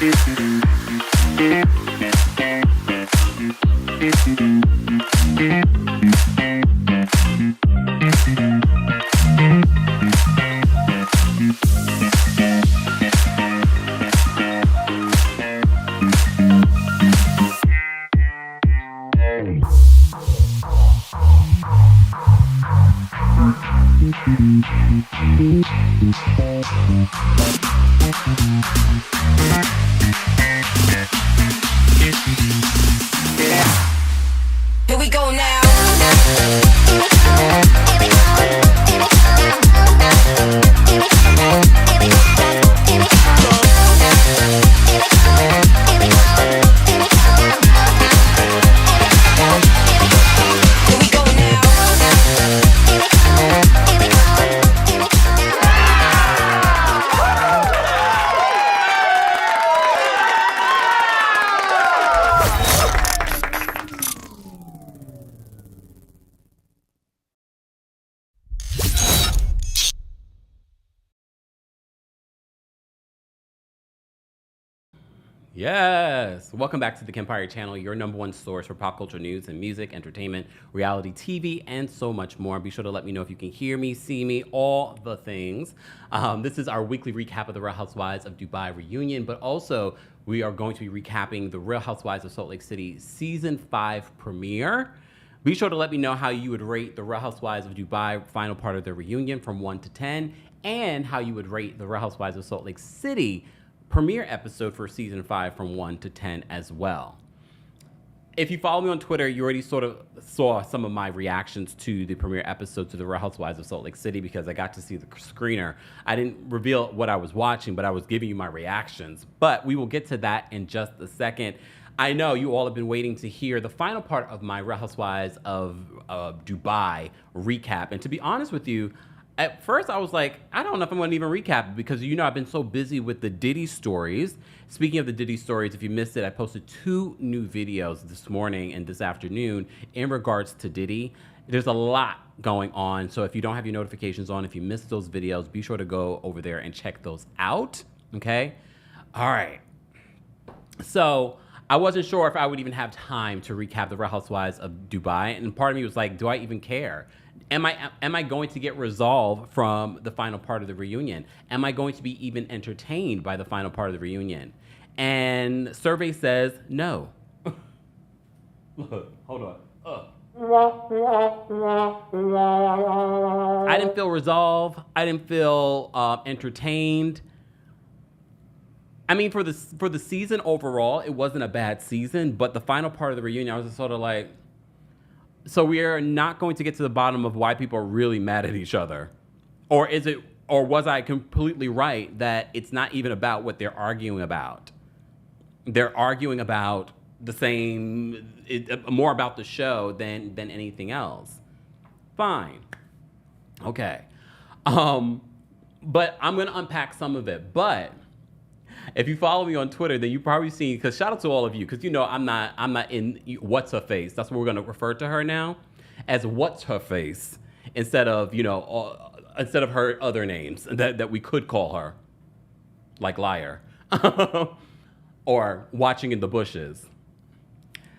Here we go now. Yes! Welcome back to the Kempire channel, your #1 source for pop culture news and music, entertainment, reality TV, and so much more. Be sure to let me know if you can hear me, see me, all the things. This is our weekly recap of the Real Housewives of Dubai reunion, but also we are going to be recapping the Real Housewives of Salt Lake City Season 5 premiere. Be sure to let me know how you would rate the Real Housewives of Dubai final part of the reunion from 1 to 10, and how you would rate the Real Housewives of Salt Lake City premiere episode for Season 5 from 1 to 10 as well. If you follow me on Twitter, you already sort of saw some of my reactions to the premiere episode to the Real Housewives of Salt Lake City because I got to see the screener. I didn't reveal what I was watching, but I was giving you my reactions. But we will get to that in just a second. I know you all have been waiting to hear the final part of my Real Housewives of Dubai recap. And to be honest with you, at first, I was like, I don't know if I'm going to even recap it because, you know, I've been so busy with the Diddy stories. Speaking of the Diddy stories, if you missed it, I posted 2 new videos this morning and this afternoon in regards to Diddy. There's a lot going on. So if you don't have your notifications on, if you missed those videos, be sure to go over there and check those out. Okay? All right. So I wasn't sure if I would even have time to recap the Real Housewives of Dubai. And part of me was like, do I even care? Am I going to get resolve from the final part of the reunion? Am I going to be even entertained by the final part of the reunion? And survey says no. Look, hold on. I didn't feel resolved. I didn't feel entertained. I mean, for the season overall, it wasn't a bad season, but the final part of the reunion, I was just sort of like, so we are not going to get to the bottom of why people are really mad at each other. Or was I completely right that it's not even about what they're arguing about? They're arguing about the same, more about the show than anything else. Fine. Okay. But I'm going to unpack some of it. But if you follow me on Twitter, then you've probably seen, because shout out to all of you, because you know I'm not in what's her face. That's what we're going to refer to her now, as what's her face, instead of, you know, instead of her other names that we could call her, like liar, or watching in the bushes.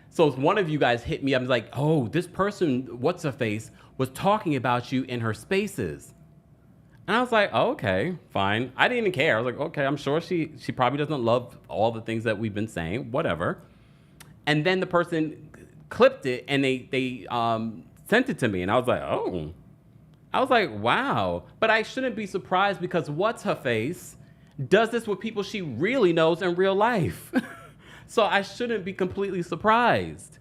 So if one of you guys hit me up and was like, oh, this person, what's her face, was talking about you in her spaces. And I was like, oh, okay, fine. I didn't even care. I was like, okay, I'm sure she probably doesn't love all the things that we've been saying, whatever. And then the person clipped it and they sent it to me. And I was like, oh. I was like, wow. But I shouldn't be surprised because what's her face does this with people she really knows in real life. So I shouldn't be completely surprised.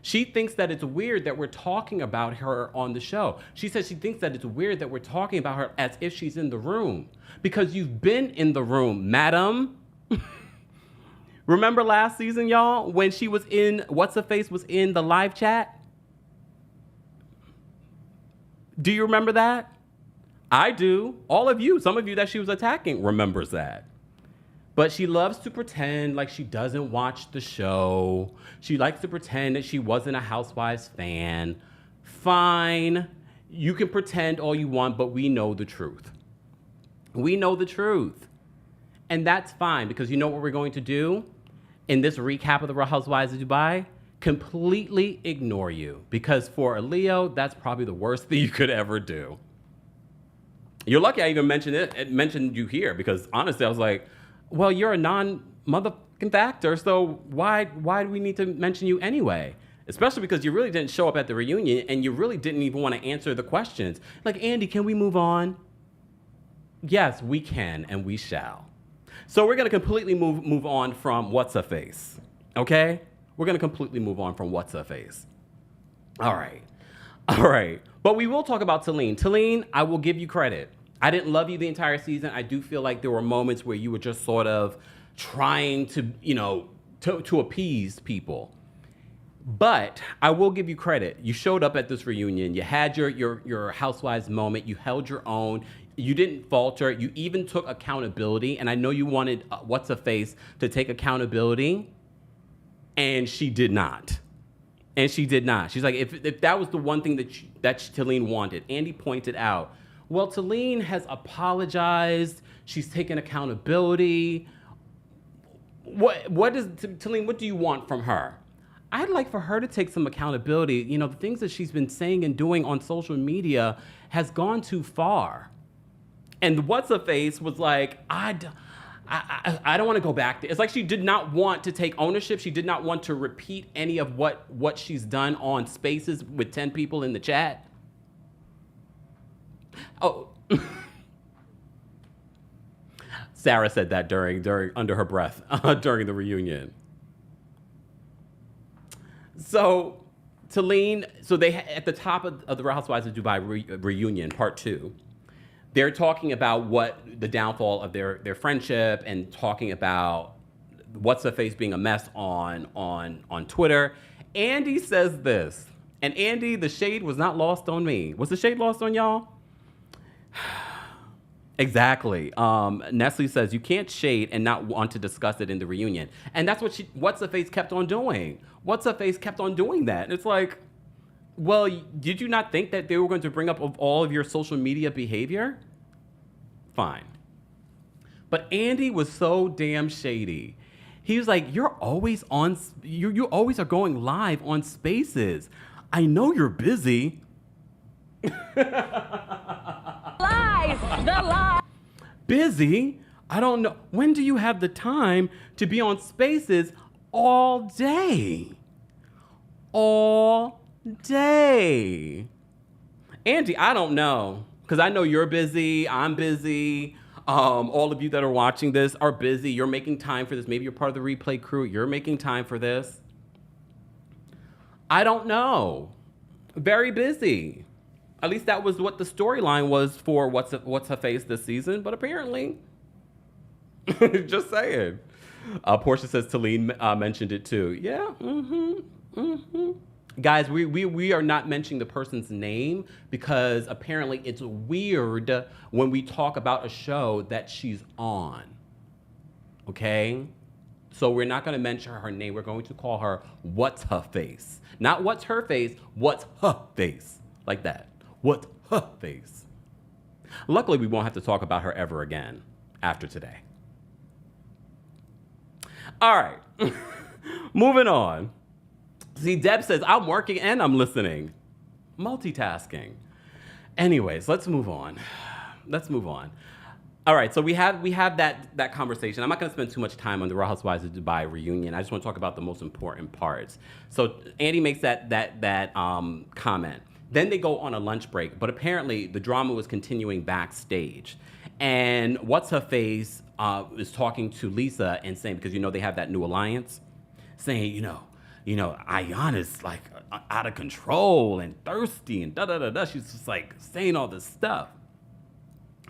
She thinks that it's weird that we're talking about her on the show. She says she thinks that it's weird that we're talking about her as if she's in the room. Because you've been in the room, madam. Remember last season, y'all, when she was in, what's-her-face was in the live chat? Do you remember that? I do. All of you, some of you that she was attacking remembers that. But she loves to pretend like she doesn't watch the show. She likes to pretend that she wasn't a Housewives fan. Fine. You can pretend all you want, but we know the truth. We know the truth. And that's fine, because you know what we're going to do in this recap of the Real Housewives of Dubai? Completely ignore you. Because for a Leo, that's probably the worst thing you could ever do. You're lucky I even mentioned you here, because honestly, I was like, well, you're a non-motherfucking factor, so why do we need to mention you anyway? Especially because you really didn't show up at the reunion, and you really didn't even want to answer the questions. Like, Andy, can we move on? Yes, we can, and we shall. So we're going to completely move on from What's-Her-Face, okay? We're going to completely move on from What's-Her-Face. All right. But we will talk about Talene. Talene, I will give you credit. I didn't love you the entire season. I do feel like there were moments where you were just sort of trying to, to appease people. But I will give you credit. You showed up at this reunion. You had your housewives moment. You held your own. You didn't falter. You even took accountability. And I know you wanted What's-Her-Face to take accountability. And she did not. She's like, if that was the one thing that Talene wanted. Andy pointed out, well, Talene has apologized. She's taken accountability. Talene, what do you want from her? I'd like for her to take some accountability. The things that she's been saying and doing on social media has gone too far. And What's-Her-Face was like, I don't want to go back there. It's like she did not want to take ownership. She did not want to repeat any of what she's done on Spaces with 10 people in the chat. Oh. Sara said that during under her breath during the reunion. So Talene, they at the top of the Real Housewives of Dubai reunion, part 2, they're talking about what the downfall of their friendship, and talking about What's-Her-Face being a mess on Twitter. Andy says this, and Andy, the shade was not lost on me. Was the shade lost on y'all? Exactly. Nestle says you can't shade and not want to discuss it in the reunion. And that's what What's-Her-Face kept on doing. What's-Her-Face kept on doing that. And it's like, well, did you not think that they were going to bring up all of your social media behavior? Fine. But Andy was so damn shady. He was like, you always are going live on Spaces. I know you're busy. Lies. Busy? I don't know. When do you have the time to be on Spaces all day? All day. Angie, I don't know. Because I know you're busy. I'm busy. All of you that are watching this are busy. You're making time for this. Maybe you're part of the replay crew. You're making time for this. I don't know. Very busy. At least that was what the storyline was for What's-Her-Face this season. But apparently, just saying. Portia says Talene mentioned it too. Yeah. Guys, we are not mentioning the person's name because apparently it's weird when we talk about a show that she's on. Okay? So we're not going to mention her name. We're going to call her What's-Her-Face. Not What's Her Face, What's Her Face. Like that. What's Her Face. Luckily, we won't have to talk about her ever again after today. All right. Moving on. See, Deb says, I'm working and I'm listening. Multitasking. Anyways, let's move on. All right, so we have that conversation. I'm not going to spend too much time on the Real Housewives of Dubai reunion. I just want to talk about the most important parts. So Andy makes that comment. Then they go on a lunch break, but apparently the drama was continuing backstage. And What's-Her-Face is talking to Lesa and saying, because they have that new alliance, saying, Ayan is like out of control and thirsty and da-da-da-da. She's just like saying all this stuff.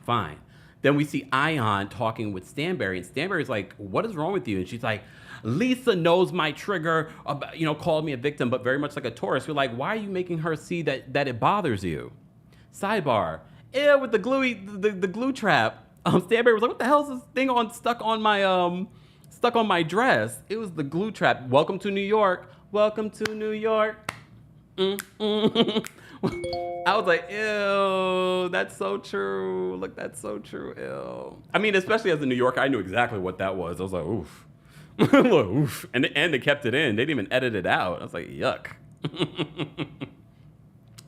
Fine. Then we see Ayan talking with Stanbury, and Stanbury's like, what is wrong with you? And she's like, Lesa knows my trigger, called me a victim, but very much like a tourist. You're like, why are you making her see that it bothers you? Sidebar, with the glue trap. Stanbury was like, what the hell is this thing stuck on my dress? It was the glue trap. Welcome to New York. Welcome to New York. I was like, ew, that's so true. Look, that's so true, ew. I mean, especially as a New Yorker, I knew exactly what that was. I was like, oof. Look, oof. And they kept it in. They didn't even edit it out. I was like, yuck.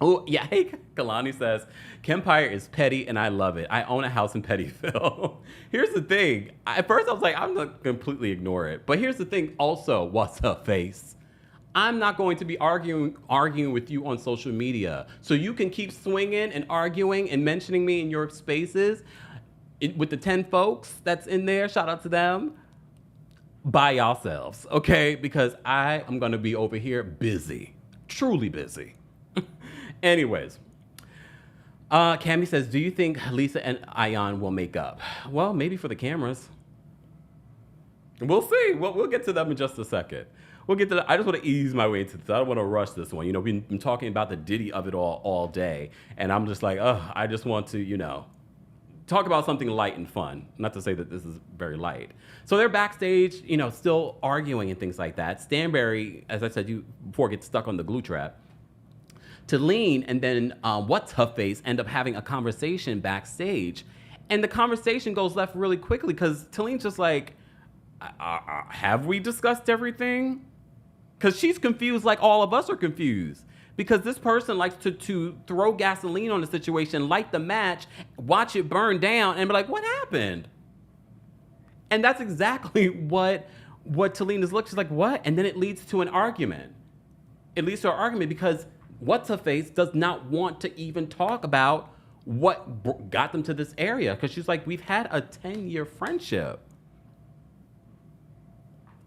Oh, yeah. Hey, Kalani says, Kempire is petty and I love it. I own a house in Pettyville. Here's the thing. At first I was like, I'm not completely ignore it. But here's the thing also, what's up, face? I'm not going to be arguing with you on social media. So you can keep swinging and arguing and mentioning me in your spaces with the 10 folks that's in there. Shout out to them. By yourselves, okay? Because I am going to be over here busy. Truly busy. Anyways. Cammie says, do you think Lesa and Ayan will make up? Well, maybe for the cameras. We'll see. We'll get to them in just a second. We'll get to that. I just want to ease my way into this. I don't want to rush this one. You know, we've been talking about the Diddy of it all day. And I'm just like, I just want to, you know, talk about something light and fun. Not to say that this is very light. So they're backstage, you know, still arguing and things like that. Stanbury, as I said before, gets stuck on the glue trap. Talene and then What's Her Face end up having a conversation backstage. And the conversation goes left really quickly because Talene's just like, have we discussed everything? Because she's confused like all of us are confused. Because this person likes to throw gasoline on the situation, light the match, watch it burn down, and be like, what happened? And that's exactly what Talene is looking. She's like, what? And then it leads to an argument. It leads to an argument because What's Her Face does not want to even talk about what got them to this area. Because she's like, we've had a 10-year friendship.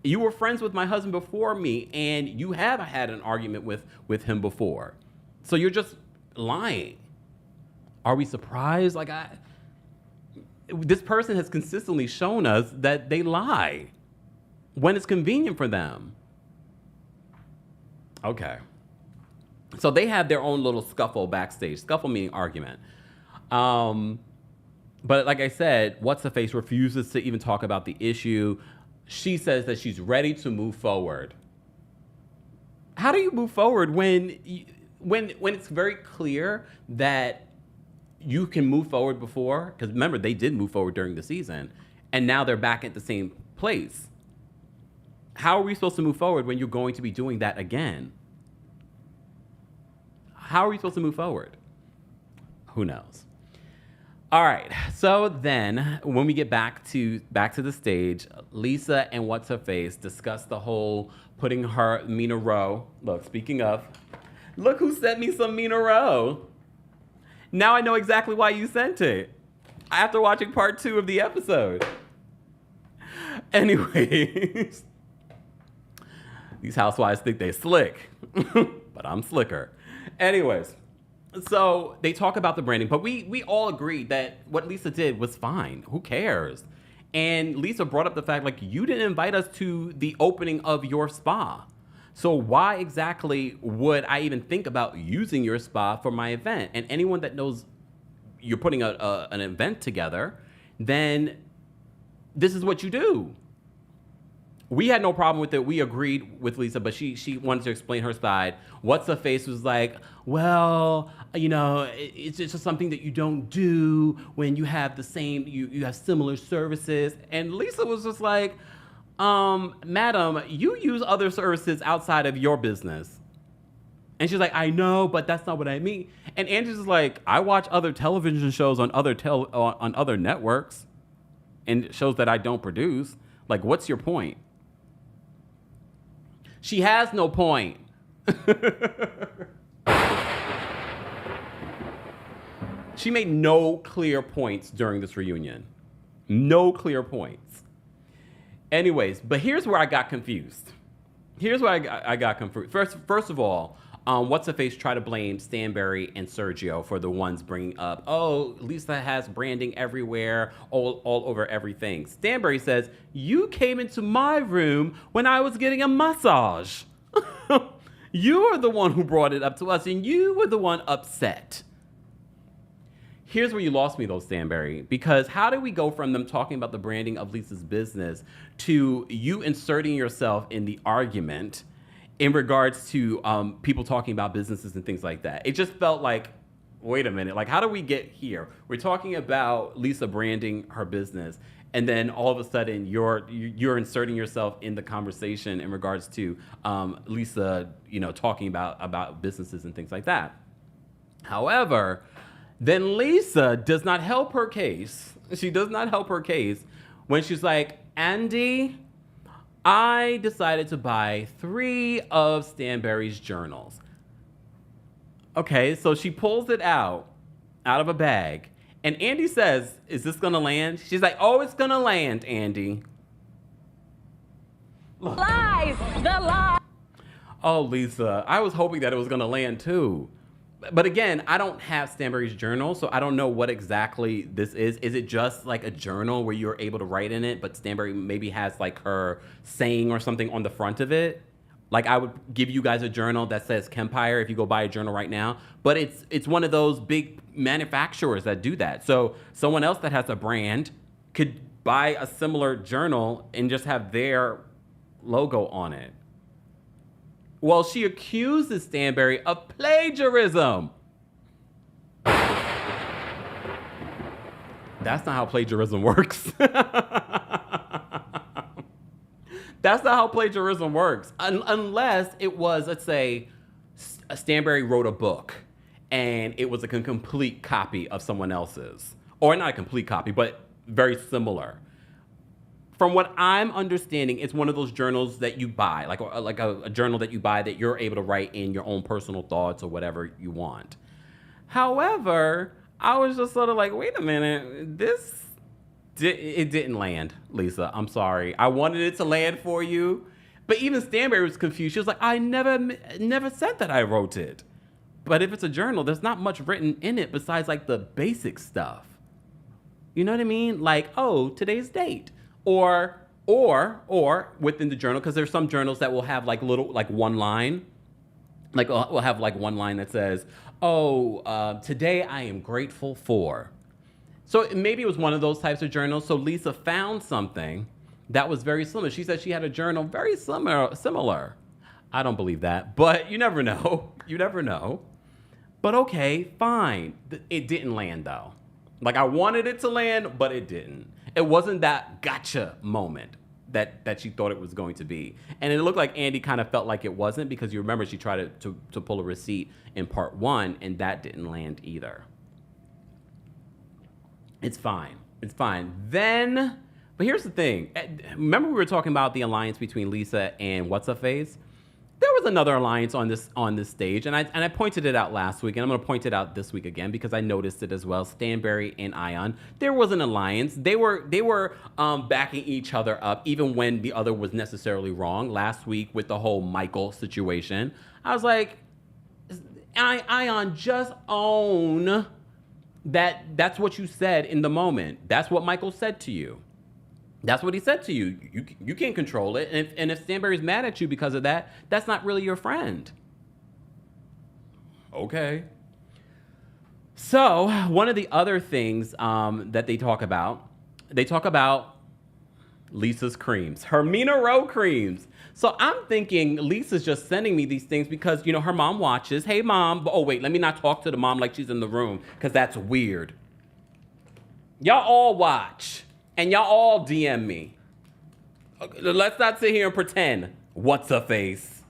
You were friends with my husband before me, and you have had an argument with him before. So you're just lying. Are we surprised? Like, this person has consistently shown us that they lie when it's convenient for them. Okay. So they have their own little scuffle backstage. Scuffle meaning argument. But like I said, What's Her Face refuses to even talk about the issue. She says that she's ready to move forward. How do you move forward when it's very clear that you can move forward before? Because remember, they did move forward during the season, and now they're back at the same place. How are we supposed to move forward when you're going to be doing that again? How are we supposed to move forward? Who knows? All right, so then when we get back to the stage, Lesa and What's Her Face discuss the whole putting her Mina Rowe. Look, speaking of, look who sent me some Mina Rowe. Now I know exactly why you sent it. After watching part 2 of the episode. Anyways, these housewives think they slick, but I'm slicker. Anyways. So they talk about the branding, but we all agreed that what Lesa did was fine. Who cares? And Lesa brought up the fact, like, you didn't invite us to the opening of your spa. So why exactly would I even think about using your spa for my event? And anyone that knows you're putting an event together, then this is what you do. We had no problem with it. We agreed with Lesa, but she wanted to explain her side. What's Her Face was like, well, you know, it's just something that you don't do when you have the same, you have similar services. And Lesa was just like, madam, you use other services outside of your business. And she's like, I know, but that's not what I mean. And Angie's just like, I watch other television shows on other networks and shows that I don't produce. Like, what's your point? She has no point. She made no clear points during this reunion. No clear points. Anyways, but here's where I got confused. Here's where I got confused. First of all, What's Her Face tried to blame Stanbury and Sergio for the ones bringing up, oh, Lesa has branding everywhere, all over everything. Stanbury says, you came into my room when I was getting a massage. You are the one who brought it up to us, and you were the one upset. Here's where you lost me, though, Stanbury, because how do we go from them talking about the branding of Lesa's business to you inserting yourself in the argument in regards to people talking about businesses and things like that. It just felt like, wait a minute, like how do we get here? We're talking about Lesa branding her business, and then all of a sudden you're inserting yourself in the conversation in regards to Lesa, talking about businesses and things like that. However, then Lesa does not help her case. She does not help her case when she's like, Andy, I decided to buy 3 of Stanbury's journals. Okay, so she pulls it out of a bag, and Andy says, is this gonna land? She's like, oh, it's gonna land, Andy. Lies! The lie! Oh, Lesa, I was hoping that it was gonna land too. But again, I don't have Stanbury's journal, so I don't know what exactly this is. Is it just like a journal where you're able to write in it, but Stanbury maybe has like her saying or something on the front of it? Like I would give you guys a journal that says Kempire if you go buy a journal right now, but it's one of those big manufacturers that do that. So someone else that has a brand could buy a similar journal and just have their logo on it. Well, she accuses Stanbury of plagiarism. That's not how plagiarism works. That's not how plagiarism works. Unless it was, let's say, Stanbury wrote a book and it was a complete copy of someone else's. Or not a complete copy, but very similar. From what I'm understanding, it's one of those journals that you buy, like a journal that you buy that you're able to write in your own personal thoughts or whatever you want. However, I was just sort of like, wait a minute, it didn't land, Lesa. I'm sorry. I wanted it to land for you. But even Stanbury was confused. She was like, I never said that I wrote it. But if it's a journal, there's not much written in it besides like the basic stuff. You know what I mean? Like, oh, today's date. Or within the journal, because there's some journals that will have like one line. Like we'll have like one line that says, today I am grateful for. So maybe it was one of those types of journals. So Lesa found something that was very similar. She said she had a journal very similar. I don't believe that, but you never know. You never know. But okay, fine. It didn't land though. Like I wanted it to land, but it didn't. It wasn't that gotcha moment that she thought it was going to be. And it looked like Andy kind of felt like it wasn't, because you remember she tried to pull a receipt in part 1 and that didn't land either. It's fine. It's fine. Then, but here's the thing. Remember we were talking about the alliance between Lesa and What's-Her-Face? There was another alliance on this stage, and I pointed it out last week, and I'm going to point it out this week again because I noticed it as well. Stanbury and Ayan, there was an alliance. They were backing each other up, even when the other was necessarily wrong. Last week with the whole Michael situation, I was like, Ayan, just own that. That's what you said in the moment. That's what Michael said to you. That's what he said to you. You can't control it. And if Stanbury's mad at you because of that, that's not really your friend. Okay. So one of the other things that they talk about Lesa's creams, her Mina Rowe creams. So I'm thinking Lesa's just sending me these things because, her mom watches. Hey, Mom. Oh, wait, let me not talk to the mom like she's in the room because that's weird. Y'all all watch. And y'all all DM me. Okay, let's not sit here and pretend. What's-Her-Face?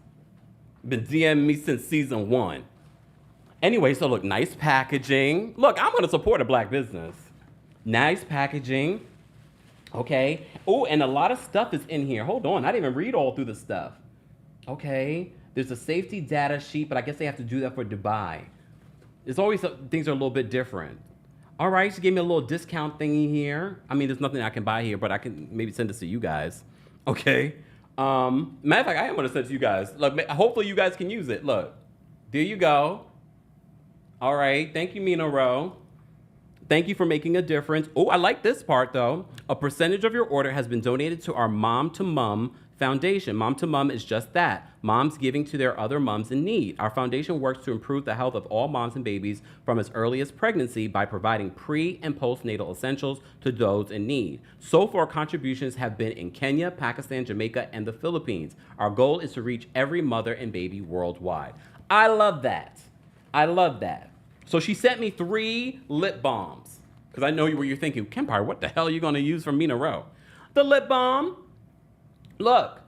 Been DMing me since season 1. Anyway, so look, nice packaging. Look, I'm gonna support a black business. Nice packaging. Okay. Oh, and a lot of stuff is in here. Hold on, I didn't even read all through the stuff. Okay. There's a safety data sheet, but I guess they have to do that for Dubai. There's always things are a little bit different. All right, she gave me a little discount thingy here. I mean, there's nothing I can buy here, but I can maybe send this to you guys. Okay. Matter of fact, I am gonna send it to you guys. Look, hopefully you guys can use it. Look, there you go. All right, thank you, Mina Rowe. Thank you for making a difference. Oh, I like this part though. A percentage of your order has been donated to our Mom to Mum Foundation, Mom to Mom is just that. Moms giving to their other moms in need. Our foundation works to improve the health of all moms and babies from as early as pregnancy by providing pre- and postnatal essentials to those in need. So far, contributions have been in Kenya, Pakistan, Jamaica, and the Philippines. Our goal is to reach every mother and baby worldwide. I love that. I love that. So she sent me 3 lip balms. Because I know what you're thinking, Kempire, what the hell are you going to use from Mina Rowe? The lip balm. Look,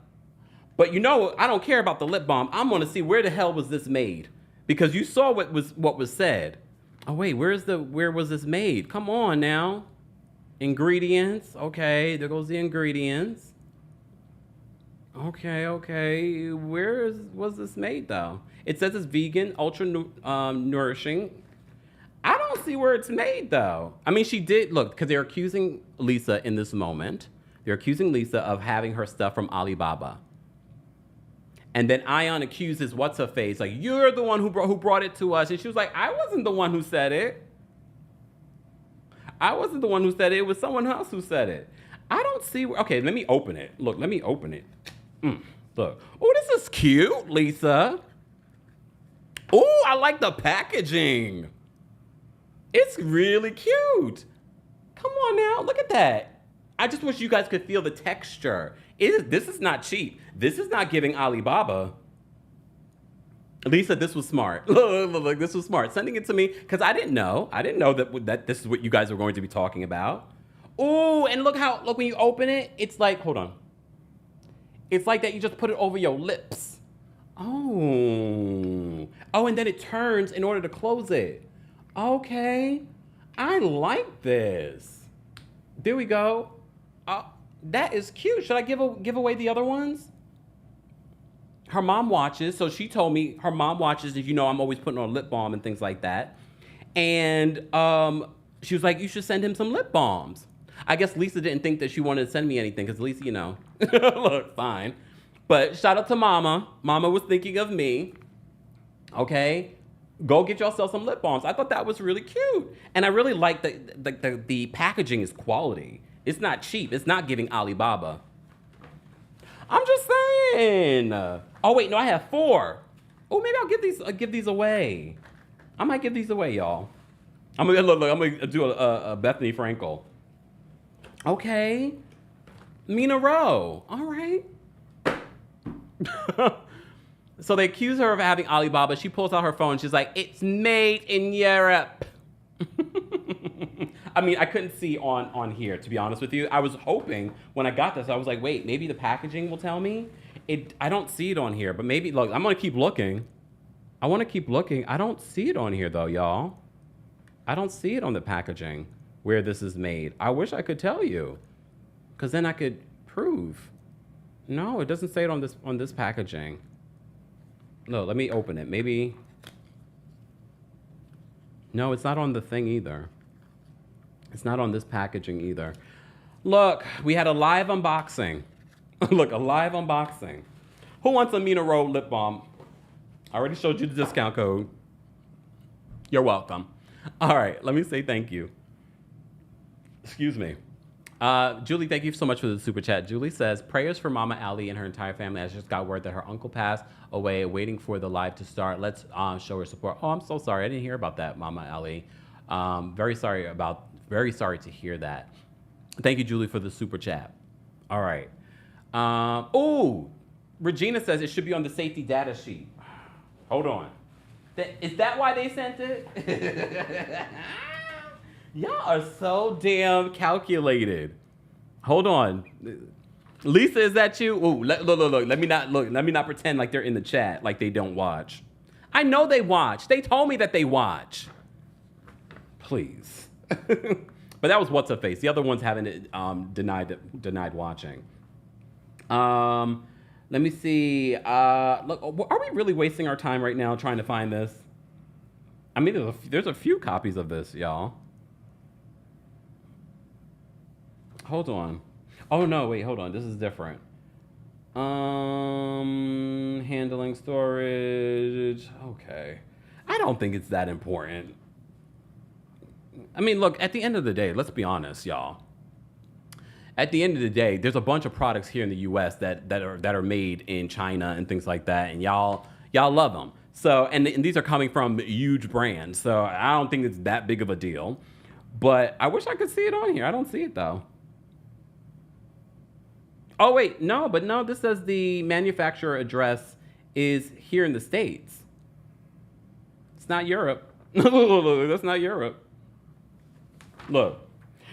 but you know, I don't care about the lip balm. I'm going to see where the hell was this made, because you saw what was said. Oh wait, where was this made? Come on now. Ingredients. Okay, there goes the ingredients. Okay. Was this made though? It says it's vegan, ultra nourishing. I don't see where it's made though. I mean, she did look, because they're accusing Lisa in this moment. They're accusing Lisa of having her stuff from Alibaba. And then Ayan accuses what's-her-face, like, you're the one who brought it to us. And she was like, I wasn't the one who said it. I wasn't the one who said it. It was someone else who said it. I don't see... Okay, let me open it. Look, let me open it. Look. Oh, this is cute, Lisa. Oh, I like the packaging. It's really cute. Come on now. Look at that. I just wish you guys could feel the texture. This is not cheap. This is not giving Alibaba. Lisa, this was smart. Look, this was smart. Sending it to me, because I didn't know. I didn't know that this is what you guys were going to be talking about. Ooh, and look when you open it, it's like, hold on. It's like that you just put it over your lips. Oh, and then it turns in order to close it. Okay, I like this. There we go. That is cute. Should I give away the other ones? Her mom watches, so she told me her mom watches. If you know, I'm always putting on lip balm and things like that. And she was like, you should send him some lip balms. I guess Lisa didn't think that she wanted to send me anything, because Lisa, you know, look, fine. But shout out to Mama. Mama was thinking of me. Okay? Go get yourself some lip balms. I thought that was really cute. And I really like the packaging is quality. It's not cheap. It's not giving Alibaba. I'm just saying. Oh, wait, no, I have 4. Oh, maybe I'll give these away. I might give these away, y'all. I'm gonna do a Bethany Frankel. Okay. Mina Rowe. All right. So they accuse her of having Alibaba. She pulls out her phone. She's like, it's made in Europe. I mean, I couldn't see on here, to be honest with you. I was hoping when I got this, I was like, wait, maybe the packaging will tell me. I don't see it on here, but maybe, look, I'm going to keep looking. I want to keep looking. I don't see it on here, though, y'all. I don't see it on the packaging where this is made. I wish I could tell you, because then I could prove. No, it doesn't say it on this packaging. No, let me open it. Maybe. No, it's not on the thing either. It's not on this packaging either. Look, we had a live unboxing. Look, a live unboxing. Who wants a Mina Rowe lip balm? I already showed you the discount code. You're welcome. All right, let me say thank you. Excuse me. Julie, thank you so much for the super chat. Julie says, prayers for Mama Ali and her entire family. I just got word that her uncle passed away, waiting for the live to start. Let's show her support. Oh, I'm so sorry. I didn't hear about that, Mama Ali. Very sorry to hear that. Thank you, Julie, for the super chat. All right. Regina says it should be on the safety data sheet. Hold on. Is that why they sent it? Y'all are so damn calculated. Hold on. Lisa, is that you? Ooh, look. Let me not pretend like they're in the chat, like they don't watch. I know they watch. They told me that they watch. Please. But that was what's her face. The other ones haven't denied watching. Let me see. Look, are we really wasting our time right now trying to find this? I mean, there's a few copies of this, y'all. Hold on. Oh no, wait, hold on. This is different. Handling storage. Okay. I don't think it's that important. I mean, look, at the end of the day, let's be honest, y'all. at the end of the day, there's a bunch of products here in the U.S. that are made in China and things like that, and y'all love them. So, and these are coming from huge brands, so I don't think it's that big of a deal. But I wish I could see it on here. I don't see it though. Oh wait, no, this says the manufacturer address is here in the States. It's not Europe. Look, that's not Europe. Look.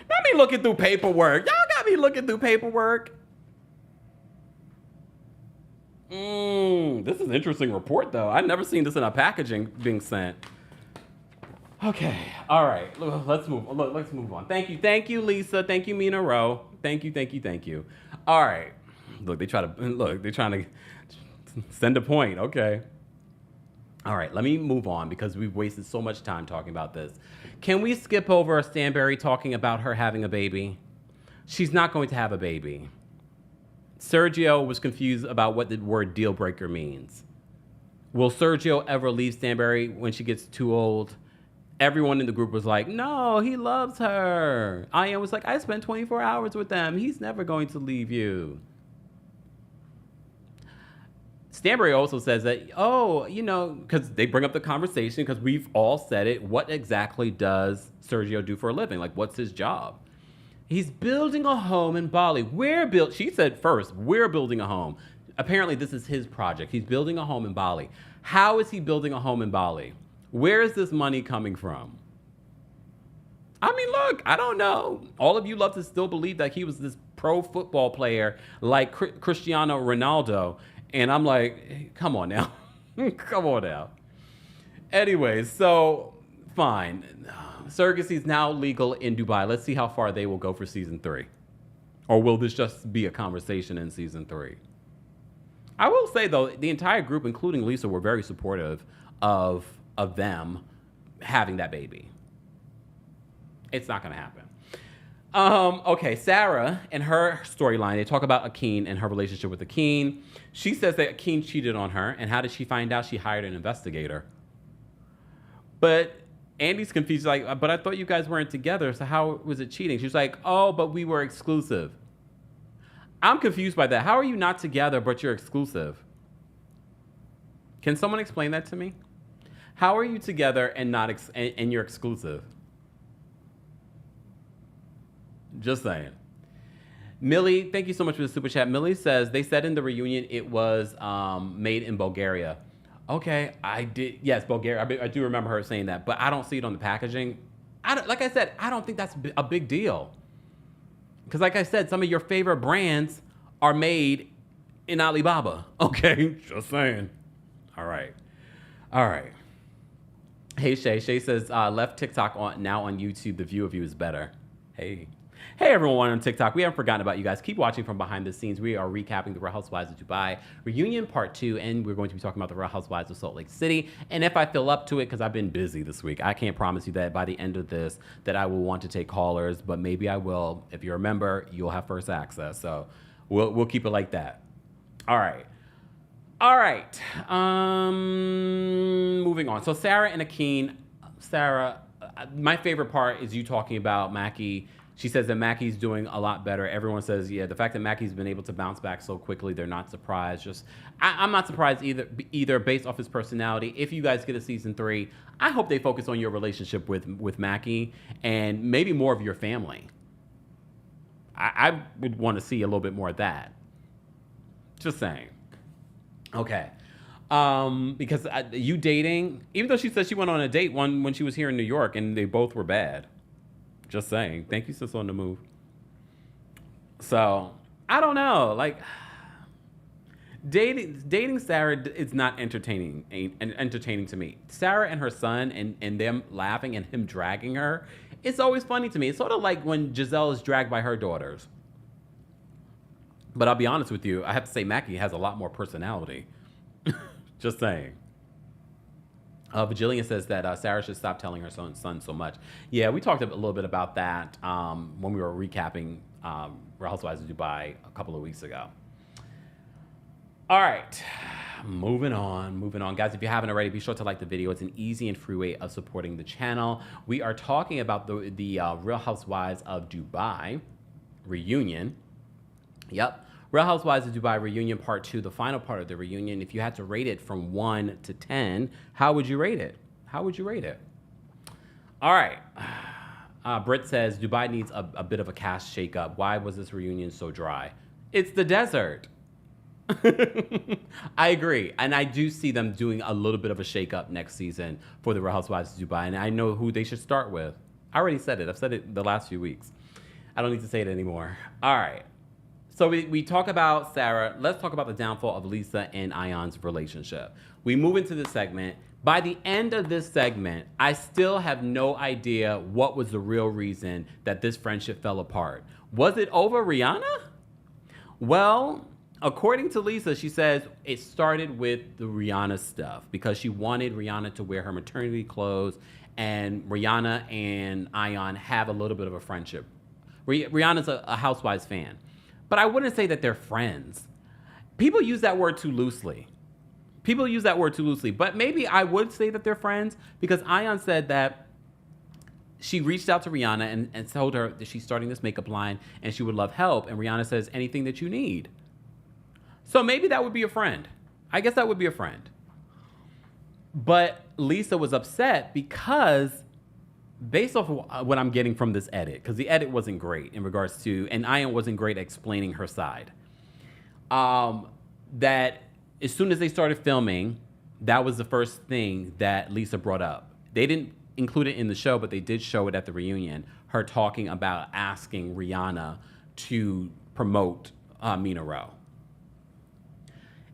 Got me looking through paperwork. Y'all got me looking through paperwork. This is an interesting report, though. I've never seen this in a packaging being sent. Okay, all right. Let's move on. Thank you, Lisa. Thank you, Mina Rowe. Thank you. All right. They're trying to send a point. Okay. All right, let me move on because we've wasted so much time talking about this. Can we skip over Stanbury talking about her having a baby? She's not going to have a baby. Sergio was confused about what the word deal breaker means. Will Sergio ever leave Stanbury when she gets too old? Everyone in the group was like, no, he loves her. Ayan was like, I spent 24 hours with them. He's never going to leave you. Stanbury also says that, because they bring up the conversation, because we've all said it, what exactly does Sergio do for a living? Like, what's his job? He's building a home in Bali. She said first, we're building a home. Apparently, this is his project. He's building a home in Bali. How is he building a home in Bali? Where is this money coming from? I mean, look, I don't know. All of you love to still believe that he was this pro football player like Cristiano Ronaldo. And I'm like, hey, come on now. Come on now. Anyways, so fine. Surrogacy is now legal in Dubai. Let's see how far they will go for season 3. Or will this just be a conversation in season 3? I will say, though, the entire group, including Lisa, were very supportive of them having that baby. It's not going to happen. Okay, Sara and her storyline, they talk about Akin and her relationship with Akin. She says that Akin cheated on her, and how did she find out? She hired an investigator. But Andy's confused, like, but I thought you guys weren't together, so how was it cheating? She's like, oh, but we were exclusive. I'm confused by that. How are you not together, but you're exclusive? Can someone explain that to me? How are you together and and you're exclusive? Just saying. Millie, thank you so much for the super chat. Millie says they said in the reunion it was made in Bulgaria. Okay, I did. Yes, Bulgaria. I do remember her saying that, but I don't see it on the packaging. Like I said, I don't think that's a big deal. Because like I said, some of your favorite brands are made in Alibaba. Okay, just saying. All right. Hey, Shay. Shay says, left TikTok now on YouTube. The view of you is better. Hey everyone on TikTok. We haven't forgotten about you guys. Keep watching from behind the scenes. We are recapping the Real Housewives of Dubai reunion part 2, and we're going to be talking about the Real Housewives of Salt Lake City. And if I feel up to it, because I've been busy this week, I can't promise you that by the end of this that I will want to take callers, but maybe I will. If you're a member, you'll have first access. So we'll keep it like that. All right. Moving on. So Sara and Akin. Sara, my favorite part is you talking about Mackie. She says that Mackie's doing a lot better. Everyone says, yeah, the fact that Mackie's been able to bounce back so quickly, they're not surprised. I'm not surprised either based off his personality. If you guys get a season 3, I hope they focus on your relationship with Mackie and maybe more of your family. I would want to see a little bit more of that. Just saying. Okay. Because you dating, even though she said she went on a date when she was here in New York and they both were bad. Just saying. Thank you, sis, on the move. So, I don't know. Like, dating Sara is not entertaining to me. Sara and her son and them laughing and him dragging her, it's always funny to me. It's sort of like when Giselle is dragged by her daughters. But I'll be honest with you, I have to say Mackie has a lot more personality. Just saying. Vagillian says that Sara should stop telling her son so much. Yeah, we talked a little bit about that when we were recapping Real Housewives of Dubai a couple of weeks ago. All right, moving on. Guys, if you haven't already, be sure to like the video. It's an easy and free way of supporting the channel. We are talking about the Real Housewives of Dubai. reunion. Yep. Real Housewives of Dubai reunion part 2, the final part of the reunion. If you had to rate it from 1 to 10, how would you rate it? How would you rate it? All right. Britt says, Dubai needs a bit of a cast shakeup. Why was this reunion so dry? It's the desert. I agree. And I do see them doing a little bit of a shakeup next season for the Real Housewives of Dubai. And I know who they should start with. I already said it. I've said it the last few weeks. I don't need to say it anymore. All right. So we talk about Sara. Let's talk about the downfall of Lesa and Ayan's relationship. We move into this segment. By the end of this segment, I still have no idea what was the real reason that this friendship fell apart. Was it over Rihanna? Well, according to Lesa, she says it started with the Rihanna stuff because she wanted Rihanna to wear her maternity clothes, and Rihanna and Ayan have a little bit of a friendship. Rihanna's a Housewives fan. But I wouldn't say that they're friends. People use that word too loosely. But maybe I would say that they're friends because Ayan said that she reached out to Rihanna and told her that she's starting this makeup line and she would love help. And Rihanna says, anything that you need. So maybe that would be a friend. I guess that would be a friend. But Lesa was upset because based off of what I'm getting from this edit, because the edit wasn't great in regards to, and Ayan wasn't great at explaining her side, that as soon as they started filming, that was the first thing that Lesa brought up. They didn't include it in the show, but they did show it at the reunion, her talking about asking Rihanna to promote Mina Rowe.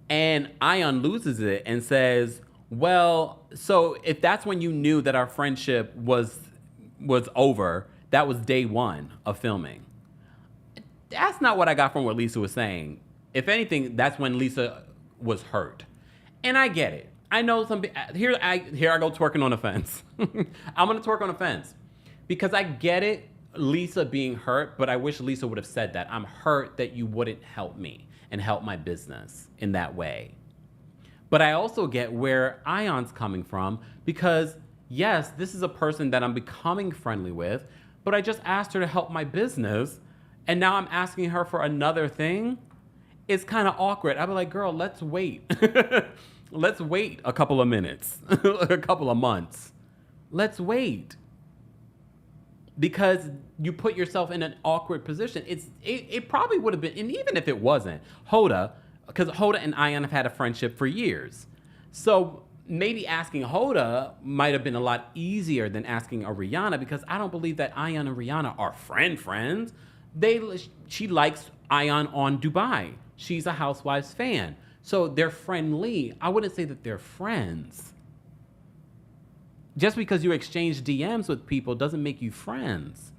And Ayan loses it and says, well, so if that's when you knew that our friendship was over, that was day one of filming. That's not what I got from what Lesa was saying. If anything, that's when Lesa was hurt. And I get it. I know some, here I go twerking on a fence. I'm gonna twerk on a fence because I get it, Lesa being hurt, but I wish Lesa would have said that. I'm hurt that you wouldn't help me and help my business in that way. But I also get where Ayan's coming from because yes, this is a person that I'm becoming friendly with, but I just asked her to help my business, and now I'm asking her for another thing. It's kind of awkward. I'd be like, girl, let's wait. Let's wait a couple of minutes, a couple of months. Let's wait. Because you put yourself in an awkward position. It probably would have been, and even if it wasn't, because Hoda and Ayan have had a friendship for years. So maybe asking Hoda might have been a lot easier than asking a Rihanna because I don't believe that Ayan and Rihanna are friends. She likes Ayan on Dubai. She's a Housewives fan. So they're friendly. I wouldn't say that they're friends. Just because you exchange DMs with people doesn't make you friends.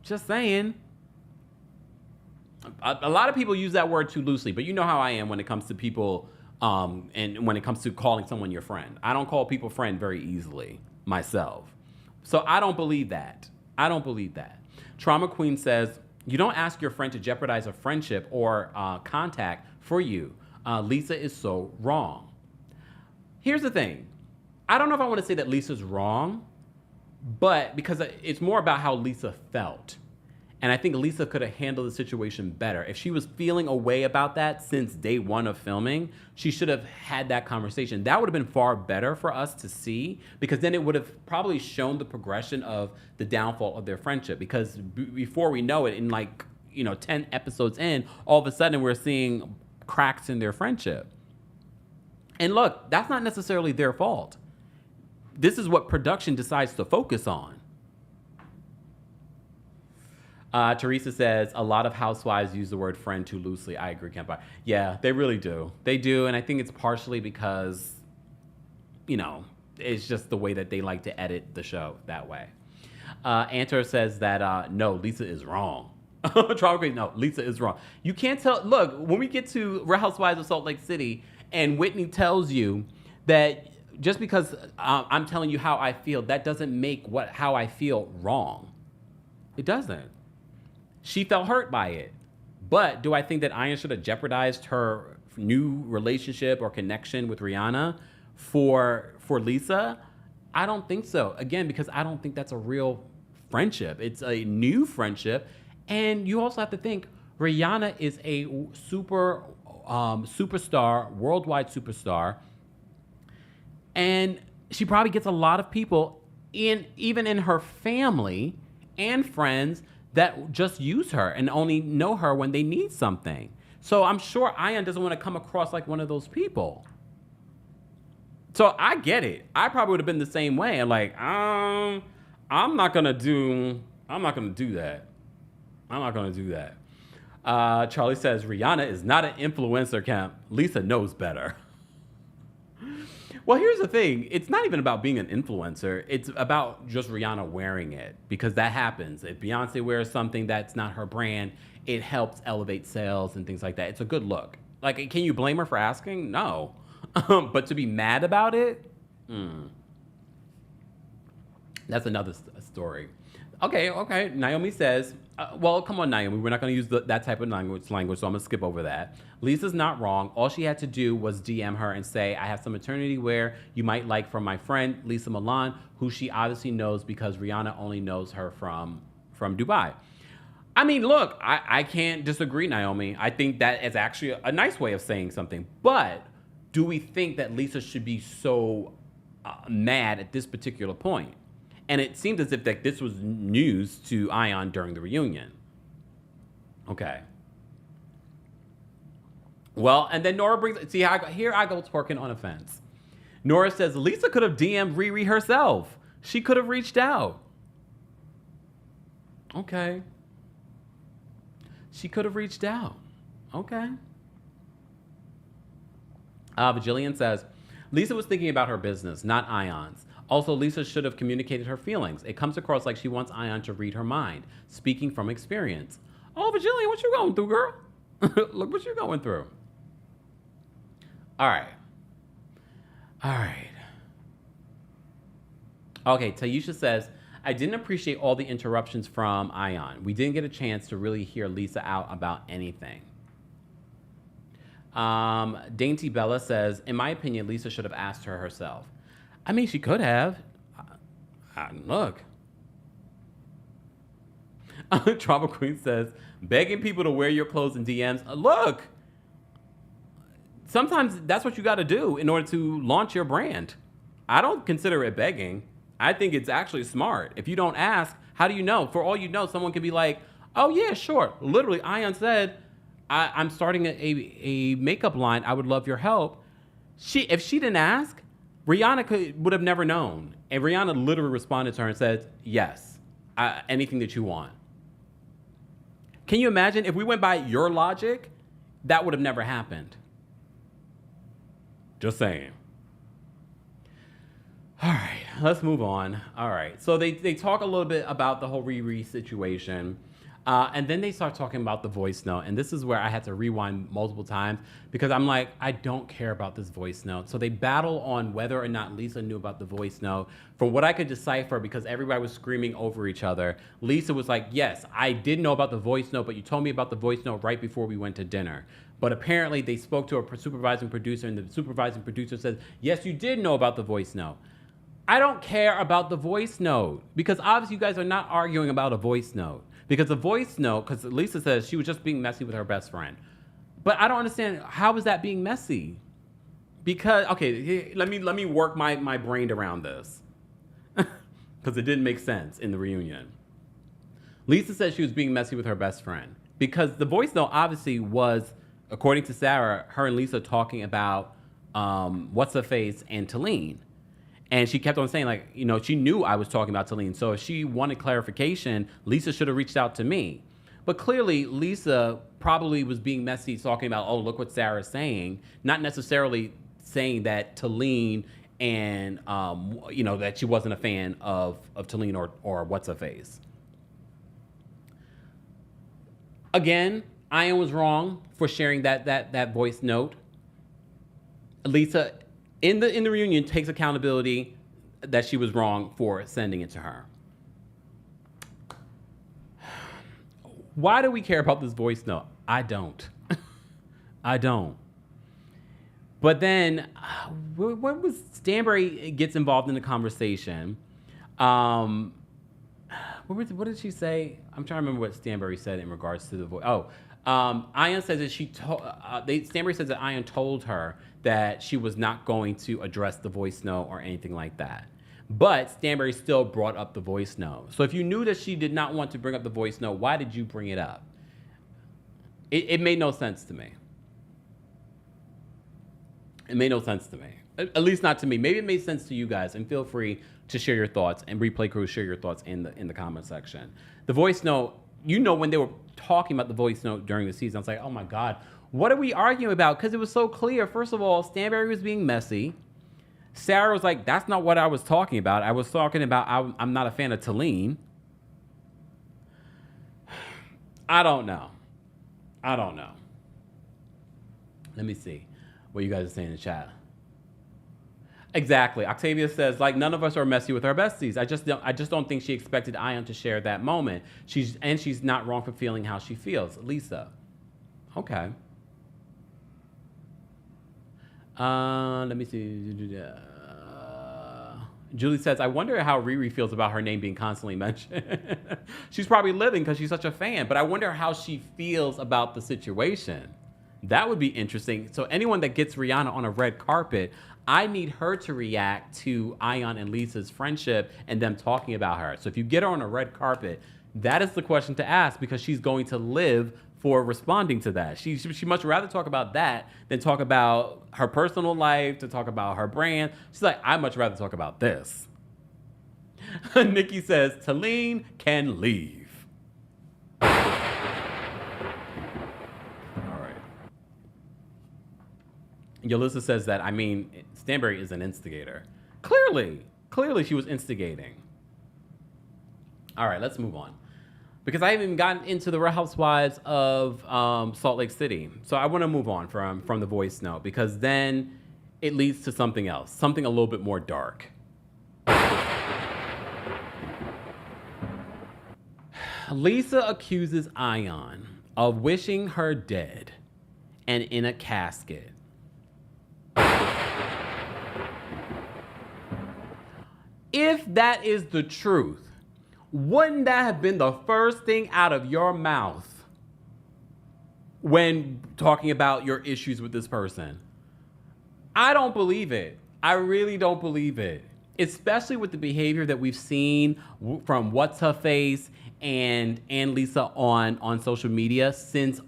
Just saying. A lot of people use that word too loosely, but you know how I am when it comes to people and when it comes to calling someone your friend. I don't call people friend very easily myself. So I don't believe that. Trauma Queen says, you don't ask your friend to jeopardize a friendship or contact for you. Lesa is so wrong. Here's the thing. I don't know if I want to say that Lesa's wrong, but because it's more about how Lesa felt. And I think Lesa could have handled the situation better. If she was feeling a way about that since day one of filming, she should have had that conversation. That would have been far better for us to see because then it would have probably shown the progression of the downfall of their friendship. Because before we know it, in 10 episodes in, all of a sudden we're seeing cracks in their friendship. And look, that's not necessarily their fault. This is what production decides to focus on. Teresa says, a lot of housewives use the word friend too loosely. I agree, Kempire. Yeah, they really do. They do, and I think it's partially because, it's just the way that they like to edit the show that way. Antor says that, no, Lesa is wrong. No, Lesa is wrong. You can't tell. Look, when we get to Real Housewives of Salt Lake City and Whitney tells you that just because I'm telling you how I feel, that doesn't make how I feel wrong. It doesn't. She felt hurt by it. But do I think that Ayan should have jeopardized her new relationship or connection with Rihanna for Lesa? I don't think so. Again, because I don't think that's a real friendship. It's a new friendship. And you also have to think Rihanna is a superstar, worldwide superstar. And she probably gets a lot of people even in her family and friends that just use her and only know her when they need something. So I'm sure Ayan doesn't want to come across like one of those people. So I get it. I probably would have been the same way. And like, I'm not gonna do that. I'm not gonna do that. Charlie says Rihanna is not an influencer, Kemp. Lisa knows better. Well, here's the thing. It's not even about being an influencer. It's about just Rihanna wearing it, because that happens. If Beyonce wears something that's not her brand, it helps elevate sales and things like that. It's a good look. Like, can you blame her for asking? No. But to be mad about it, that's another story. Okay. Naomi says, well, come on, Naomi. We're not going to use that type of language, so I'm going to skip over that. Lisa's not wrong. All she had to do was DM her and say, I have some maternity wear you might like from my friend, Lisa Milan, who she obviously knows because Rihanna only knows her from Dubai. I mean, look, I can't disagree, Naomi. I think that is actually a nice way of saying something. But do we think that Lisa should be so mad at this particular point? And it seemed as if that this was news to Ayan during the reunion. Okay. Well, and then Nora brings, here I go twerking on a fence. Nora says, Lisa could have DM'd Riri herself. She could have reached out. Okay. She could have reached out. Okay. Vajillian says, Lisa was thinking about her business, not Ayan's. Also, Lisa should have communicated her feelings. It comes across like she wants Ayan to read her mind, speaking from experience. Oh, Vajillian, what you going through, girl? Look what you're going through. All right. Okay, Taisha says, I didn't appreciate all the interruptions from Ayan. We didn't get a chance to really hear Lisa out about anything. Dainty Bella says, in my opinion, Lisa should have asked her herself. I mean, she could have. Look. Trauma Queen says, begging people to wear your clothes in DMs. Look. Sometimes that's what you got to do in order to launch your brand. I don't consider it begging. I think it's actually smart. If you don't ask, how do you know? For all you know, someone could be like, oh, yeah, sure. Literally, Ayan said, I'm starting a makeup line. I would love your help. If she didn't ask, Rihanna would have never known. And Rihanna literally responded to her and said, yes, anything that you want. Can you imagine if we went by your logic, that would have never happened. Just saying. All right, let's move on. All right, so they talk a little bit about the whole Riri situation. And then they start talking about the voice note. And this is where I had to rewind multiple times because I'm like, I don't care about this voice note. So they battle on whether or not Lisa knew about the voice note. From what I could decipher, because everybody was screaming over each other, Lisa was like, yes, I did know about the voice note, but you told me about the voice note right before we went to dinner. But apparently they spoke to a supervising producer, and the supervising producer says, yes, you did know about the voice note. I don't care about the voice note because obviously you guys are not arguing about a voice note. Because the voice note, because Lisa says she was just being messy with her best friend. But I don't understand, how is that being messy? Because, okay, let me work my brain around this. Because it didn't make sense in the reunion. Lisa said she was being messy with her best friend. Because the voice note obviously was, according to Sara, her and Lisa talking about What's-Her-Face and Talene. And she kept on saying, like, you know, she knew I was talking about Talene. So if she wanted clarification, Lisa should have reached out to me. But clearly, Lisa probably was being messy, talking about, oh, look what Sara's saying. Not necessarily saying that Talene and, you know, that she wasn't a fan of Talene or What's-Her-Face. Again, Ayan was wrong for sharing that voice note. Lisa, in the reunion, takes accountability that she was wrong for sending it to her. Why do we care about this voice note? I don't. I don't. But then, when was Stanbury gets involved in the conversation? what did she say? I'm trying to remember what Stanbury said in regards to the voice. Ayan says that Stanbury says that Ayan told her that she was not going to address the voice note or anything like that. But Stanbury still brought up the voice note. So if you knew that she did not want to bring up the voice note, why did you bring it up? It made no sense to me. It made no sense to me. At least not to me. Maybe it made sense to you guys, and feel free to share your thoughts, and Replay Crew, share your thoughts in the comment section. The voice note, when they were talking about the voice note during the season, I was like, oh my God, what are we arguing about? Because it was so clear. First of all, Stanbury was being messy. Sara was like, that's not what I was talking about. I was talking about I'm not a fan of Talene. I don't know. Let me see what you guys are saying in the chat. Exactly. Octavia says, like, none of us are messy with our besties. I just don't think she expected Ayan to share that moment. She's not wrong for feeling how she feels. Lisa. Okay. Let me see. Julie says, I wonder how Riri feels about her name being constantly mentioned. She's probably living because she's such a fan, but I wonder how she feels about the situation. That would be interesting. So anyone that gets Rihanna on a red carpet, I need her to react to Ayan and Lisa's friendship and them talking about her. So if you get her on a red carpet, that is the question to ask, because she's going to live for responding to that. She much rather talk about that than talk about her personal life, to talk about her brand. She's like, I'd much rather talk about this. Nikki says, Talene can leave. All right. Yolissa says that, Stanbury is an instigator. Clearly she was instigating. All right, let's move on, because I haven't even gotten into the Real Housewives of Salt Lake City. So I want to move on from the voice note, because then it leads to something else, something a little bit more dark. Lisa accuses Ayan of wishing her dead and in a casket. If that is the truth, wouldn't that have been the first thing out of your mouth when talking about your issues with this person? I don't believe it. I really don't believe it. Especially with the behavior that we've seen from What's Her Face and Lisa on social media since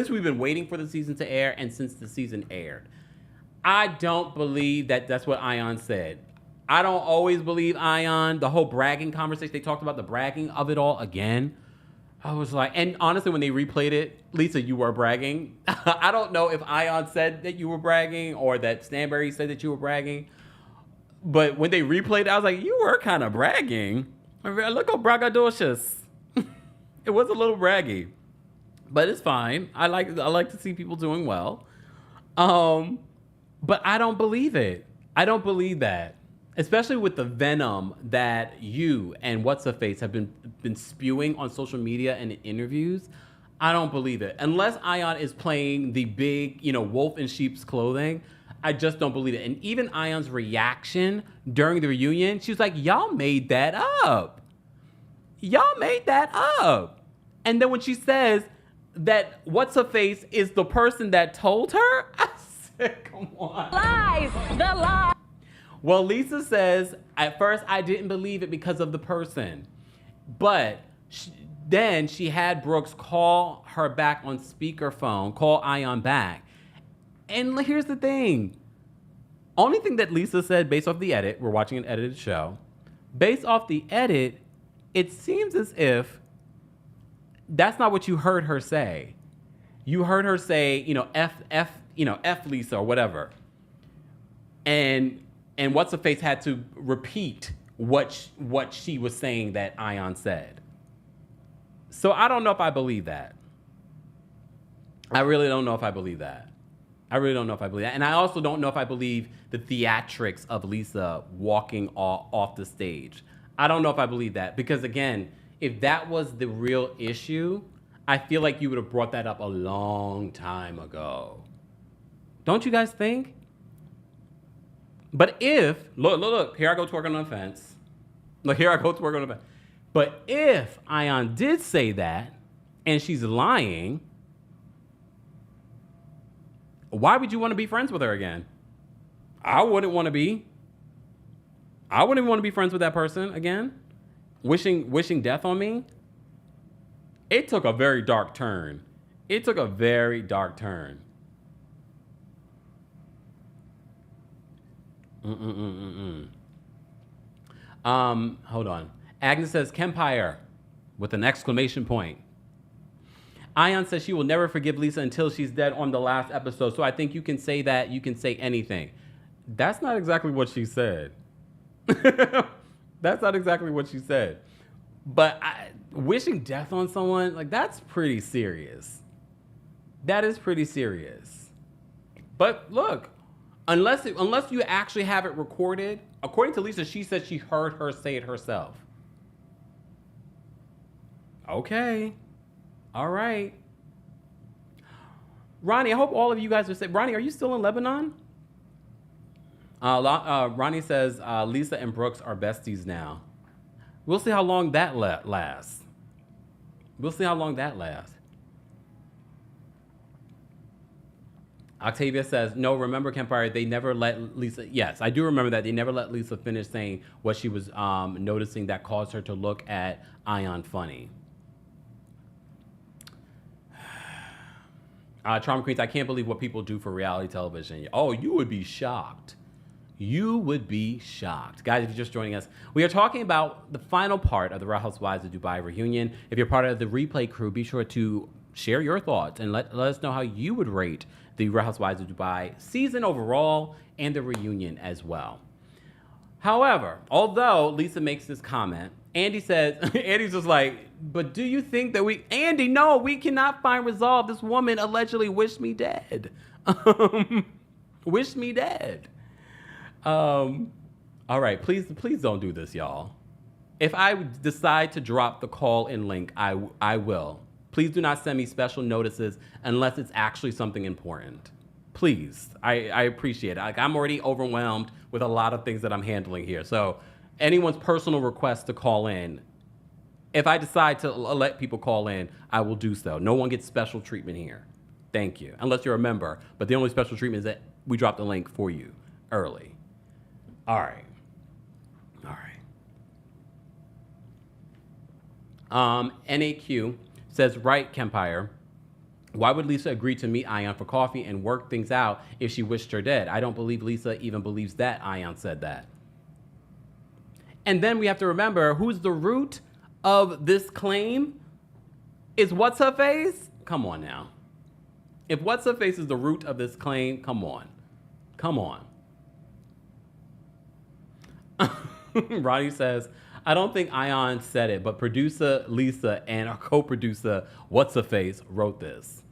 we've been waiting for the season to air and since the season aired. I don't believe that that's what Ayan said. I don't always believe Ayan. The whole bragging conversation, they talked about the bragging of it all again. I was like, and honestly, when they replayed it, Lisa, you were bragging. I don't know if Ayan said that you were bragging or that Stanbury said that you were bragging. But when they replayed it, I was like, you were kind of bragging. Look how braggadocious. It was a little braggy. But it's fine. I like to see people doing well. But I don't believe it. I don't believe that. Especially with the venom that you and What's-Her-Face have been spewing on social media and in interviews, I don't believe it. Unless Ayan is playing the big, wolf in sheep's clothing, I just don't believe it. And even Ayan's reaction during the reunion, she was like, y'all made that up. Y'all made that up. And then when she says that What's-Her-Face is the person that told her, I said, come on. Lies! The lie! Well, Lisa says, at first I didn't believe it because of the person. But then she had Brooks call her back on speakerphone, call Ayan back. And here's the thing. Only thing that Lisa said based off the edit, we're watching an edited show, based off the edit, it seems as if that's not what you heard her say. You heard her say, F Lisa or whatever. And What's-Her-Face had to repeat what she was saying that Ayan said. So I don't know if I believe that. I really don't know if I believe that. And I also don't know if I believe the theatrics of Lisa walking off the stage. I don't know if I believe that. Because again, if that was the real issue, I feel like you would have brought that up a long time ago. Don't you guys think? But if, look, here I go twerking on the fence. Look, here I go twerking on the fence. But if Ayan did say that and she's lying, why would you want to be friends with her again? I wouldn't want to be. I wouldn't want to be friends with that person again. Wishing death on me. It took a very dark turn. Hold on. Agnes says Kempire with an exclamation point. Ayan says she will never forgive Lisa until she's dead on the last episode. So I think you can say that. You can say anything. That's not exactly what she said. That's not exactly what she said. But wishing death on someone, like, that's pretty serious. That is pretty serious. But look, unless you actually have it recorded, according to Lisa, she said she heard her say it herself. Okay. All right. Ronnie, I hope all of you guys are safe. Ronnie, are you still in Lebanon? Ronnie says Lisa and Brooks are besties now. We'll see how long that lasts. Octavia says, no, remember, Kempire, they never let Lisa... Yes, I do remember that. They never let Lisa finish saying what she was noticing that caused her to look at Ayan funny. Trauma Queens, I can't believe what people do for reality television. Oh, you would be shocked. Guys, if you're just joining us, we are talking about the final part of the Real Housewives of Dubai reunion. If you're part of the replay crew, be sure to share your thoughts and let us know how you would rate the Real Housewives of Dubai season overall and the reunion as well. However, although Lisa makes this comment, Andy's just like, but do you think that Andy, no, we cannot find resolve. This woman allegedly wished me dead. Wished me dead. All right, please don't do this, y'all. If I decide to drop the call-in link, I will. Please do not send me special notices unless it's actually something important. Please, I appreciate it. Like, I'm already overwhelmed with a lot of things that I'm handling here. So anyone's personal request to call in, if I decide to let people call in, I will do so. No one gets special treatment here. Thank you. Unless you're a member. But the only special treatment is that we drop the link for you early. All right. NAQ says, right, Kempire. Why would Lisa agree to meet Ayan for coffee and work things out if she wished her dead? I don't believe Lisa even believes that Ayan said that. And then we have to remember who's the root of this claim is What's-Her-Face? Come on now. If What's-Her-Face is the root of this claim, come on. Ronnie says, I don't think Ayan said it, but producer Lisa and our co-producer What's-Her-Face wrote this.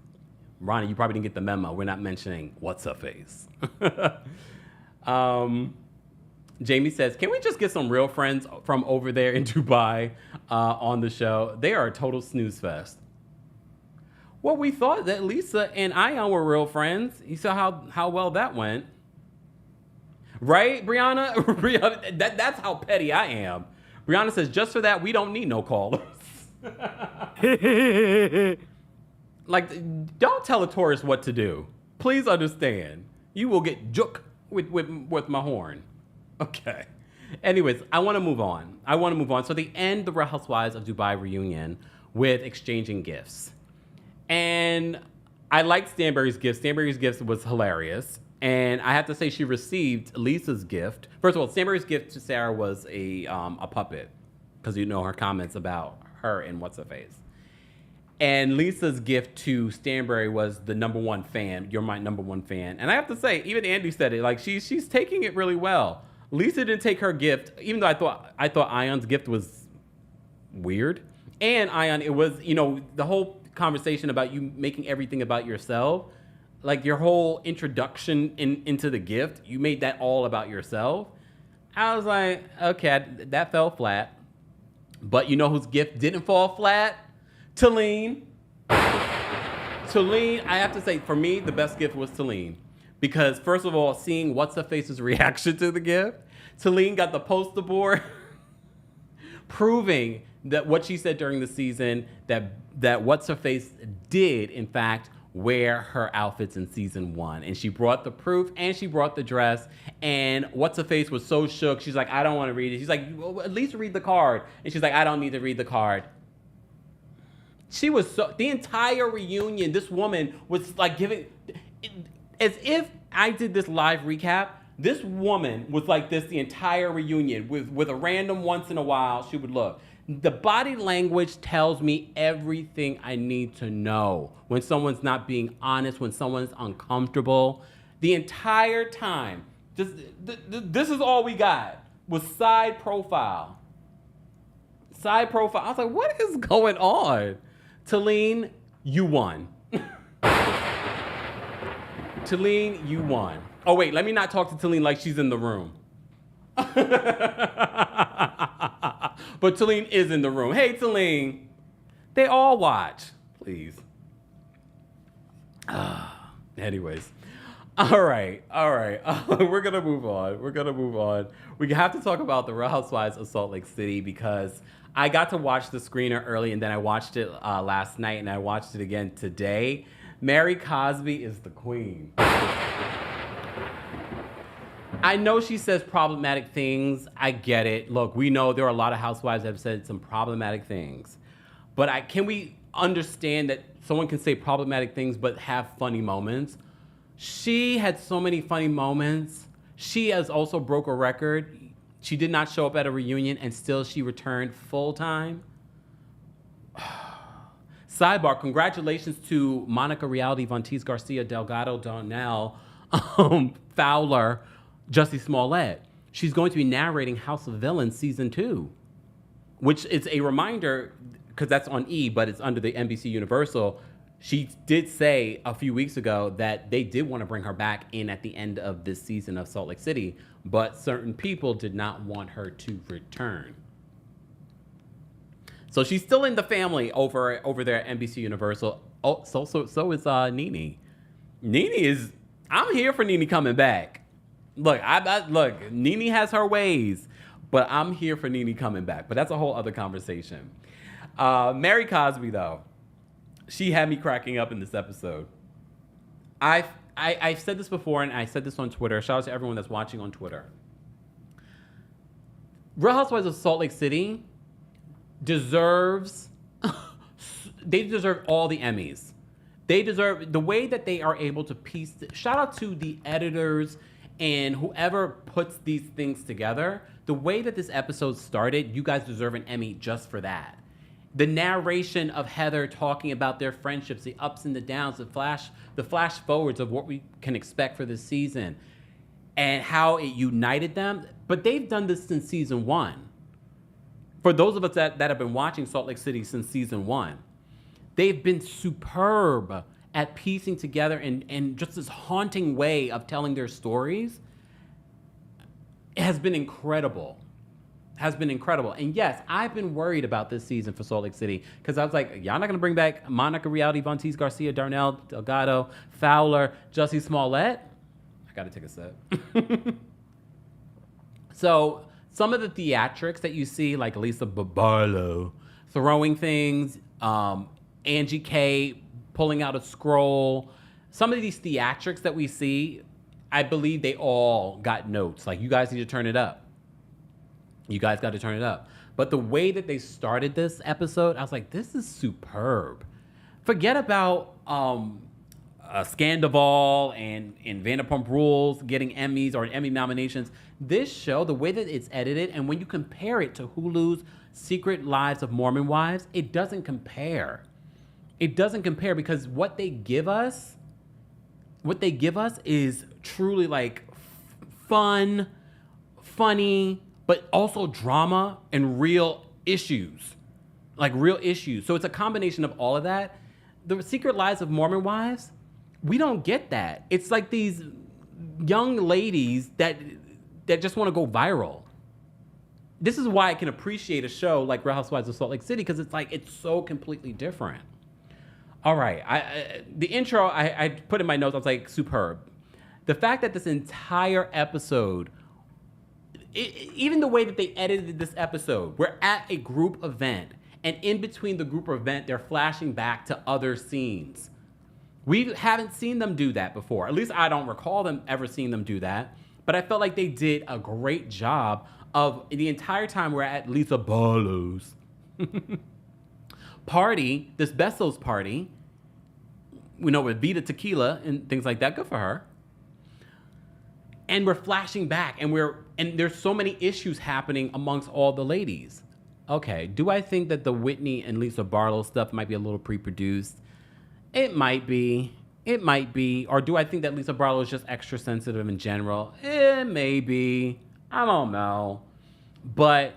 Ronnie, you probably didn't get the memo. We're not mentioning What's-Her-Face. Jamie says, can we just get some real friends from over there in Dubai on the show? They are a total snooze fest. Well, we thought that Lisa and Ayan were real friends. You saw how well that went. Right, Brianna? Brianna, that's how petty I am. Brianna says, just for that, we don't need no callers. Like, don't tell a tourist what to do. Please understand. You will get jook with my horn. Okay. Anyways, I want to move on. So they end the Real Housewives of Dubai reunion with exchanging gifts. And I liked Stanbury's gift. Stanbury's gift was hilarious. And I have to say she received Lisa's gift. First of all, Stanbury's gift to Sara was a puppet. Because you know her comments about her and What's-Her-Face. And Lisa's gift to Stanbury was the #1 fan. You're my #1 fan. And I have to say, even Andy said it, like she's taking it really well. Lisa didn't take her gift, even though I thought Ayan's gift was weird. And Ayan, it was, the whole conversation about you making everything about yourself, like your whole introduction into the gift, you made that all about yourself. I was like, okay, that fell flat. But you know whose gift didn't fall flat? Talene. Talene, I have to say, for me, the best gift was Talene. Because, first of all, seeing What's-Her-Face's reaction to the gift, Talene got the poster board proving that what she said during the season, that What's Her Face did, in fact, wear her outfits in season 1. And she brought the proof and she brought the dress. And What's Her Face was so shook. She's like, I don't want to read it. She's like, well, at least read the card. And she's like, I don't need to read the card. She was so, the entire reunion, this woman was like giving, as if I did this live recap, this woman was like this the entire reunion with a random once in a while she would look. The body language tells me everything I need to know when someone's not being honest, when someone's uncomfortable. The entire time, just this is all we got was side profile. Side profile. I was like, what is going on? Talene, you won. Talene, you won. Oh, wait, let me not talk to Talene like she's in the room. But Talene is in the room. Hey, Talene. They all watch. Please. Anyways. All right. We're going to move on. We have to talk about the Real Housewives of Salt Lake City because I got to watch the screener early and then I watched it last night and I watched it again today. Mary Cosby is the queen. I know she says problematic things. I get it. Look, we know there are a lot of housewives that have said some problematic things. But can we understand that someone can say problematic things but have funny moments? She had so many funny moments. She has also broke a record. She did not show up at a reunion and still she returned full time. Sidebar, congratulations to Monica Reality, Vontice Garcia, Delgado, Donnell, Fowler, Jussie Smollett. She's going to be narrating House of Villains season 2, which is a reminder, because that's on E, but it's under the NBC Universal. She did say a few weeks ago that they did want to bring her back in at the end of this season of Salt Lake City, but certain people did not want her to return. So she's still in the family over there at NBC Universal. Oh, so is Nene. Nene is, I'm here for Nene coming back. Look, look, Nene has her ways, but I'm here for Nene coming back. But that's a whole other conversation. Mary Cosby, though, she had me cracking up in this episode. I've said this before, and I said this on Twitter. Shout out to everyone that's watching on Twitter. Real Housewives of Salt Lake City deserves all the Emmys. They deserve the way that they are able to piece. Shout out to the editors and whoever puts these things together. The way that this episode started, you guys deserve an Emmy just for that. The narration of Heather talking about their friendships, the ups and the downs, the flash forwards of what we can expect for this season and how it united them. But they've done this since season 1. For those of us that have been watching Salt Lake City since season 1, they've been superb at piecing together and just this haunting way of telling their stories. It has been incredible. And yes, I've been worried about this season for Salt Lake City because I was like, y'all not going to bring back Monica Reality, Vontice Garcia, Darnell, Delgado, Fowler, Jussie Smollett? I got to take a sip. So some of the theatrics that you see, like Lisa Barlow throwing things, Angie K pulling out a scroll, some of these theatrics that we see, I believe they all got notes. Like, you guys need to turn it up. You guys got to turn it up. But the way that they started this episode, I was like, this is superb. Forget about Scandival and Vanderpump Rules getting Emmys or Emmy nominations. This show, the way that it's edited, and when you compare it to Hulu's Secret Lives of Mormon Wives, it doesn't compare. It doesn't compare because what they give us is truly like fun, funny, but also drama and real issues. Like real issues. So it's a combination of all of that. The Secret Lives of Mormon Wives, we don't get that. It's like these young ladies that just want to go viral. This is why I can appreciate a show like Real Housewives of Salt Lake City, because it's so completely different. All right, the intro I put in my notes, I was like, superb. The fact that this entire episode, even the way that they edited this episode, we're at a group event, and in between the group event, they're flashing back to other scenes. We haven't seen them do that before. At least I don't recall them ever seeing them do that. But I felt like they did a great job of the entire time we're at Lisa Barlow's party, this Besos party, with Vita Tequila and things like that. Good for her. And we're flashing back, and there's so many issues happening amongst all the ladies. Okay, do I think that the Whitney and Lisa Barlow stuff might be a little pre-produced? It might be. Or do I think that Lisa Barlow is just extra sensitive in general? Maybe. I don't know. But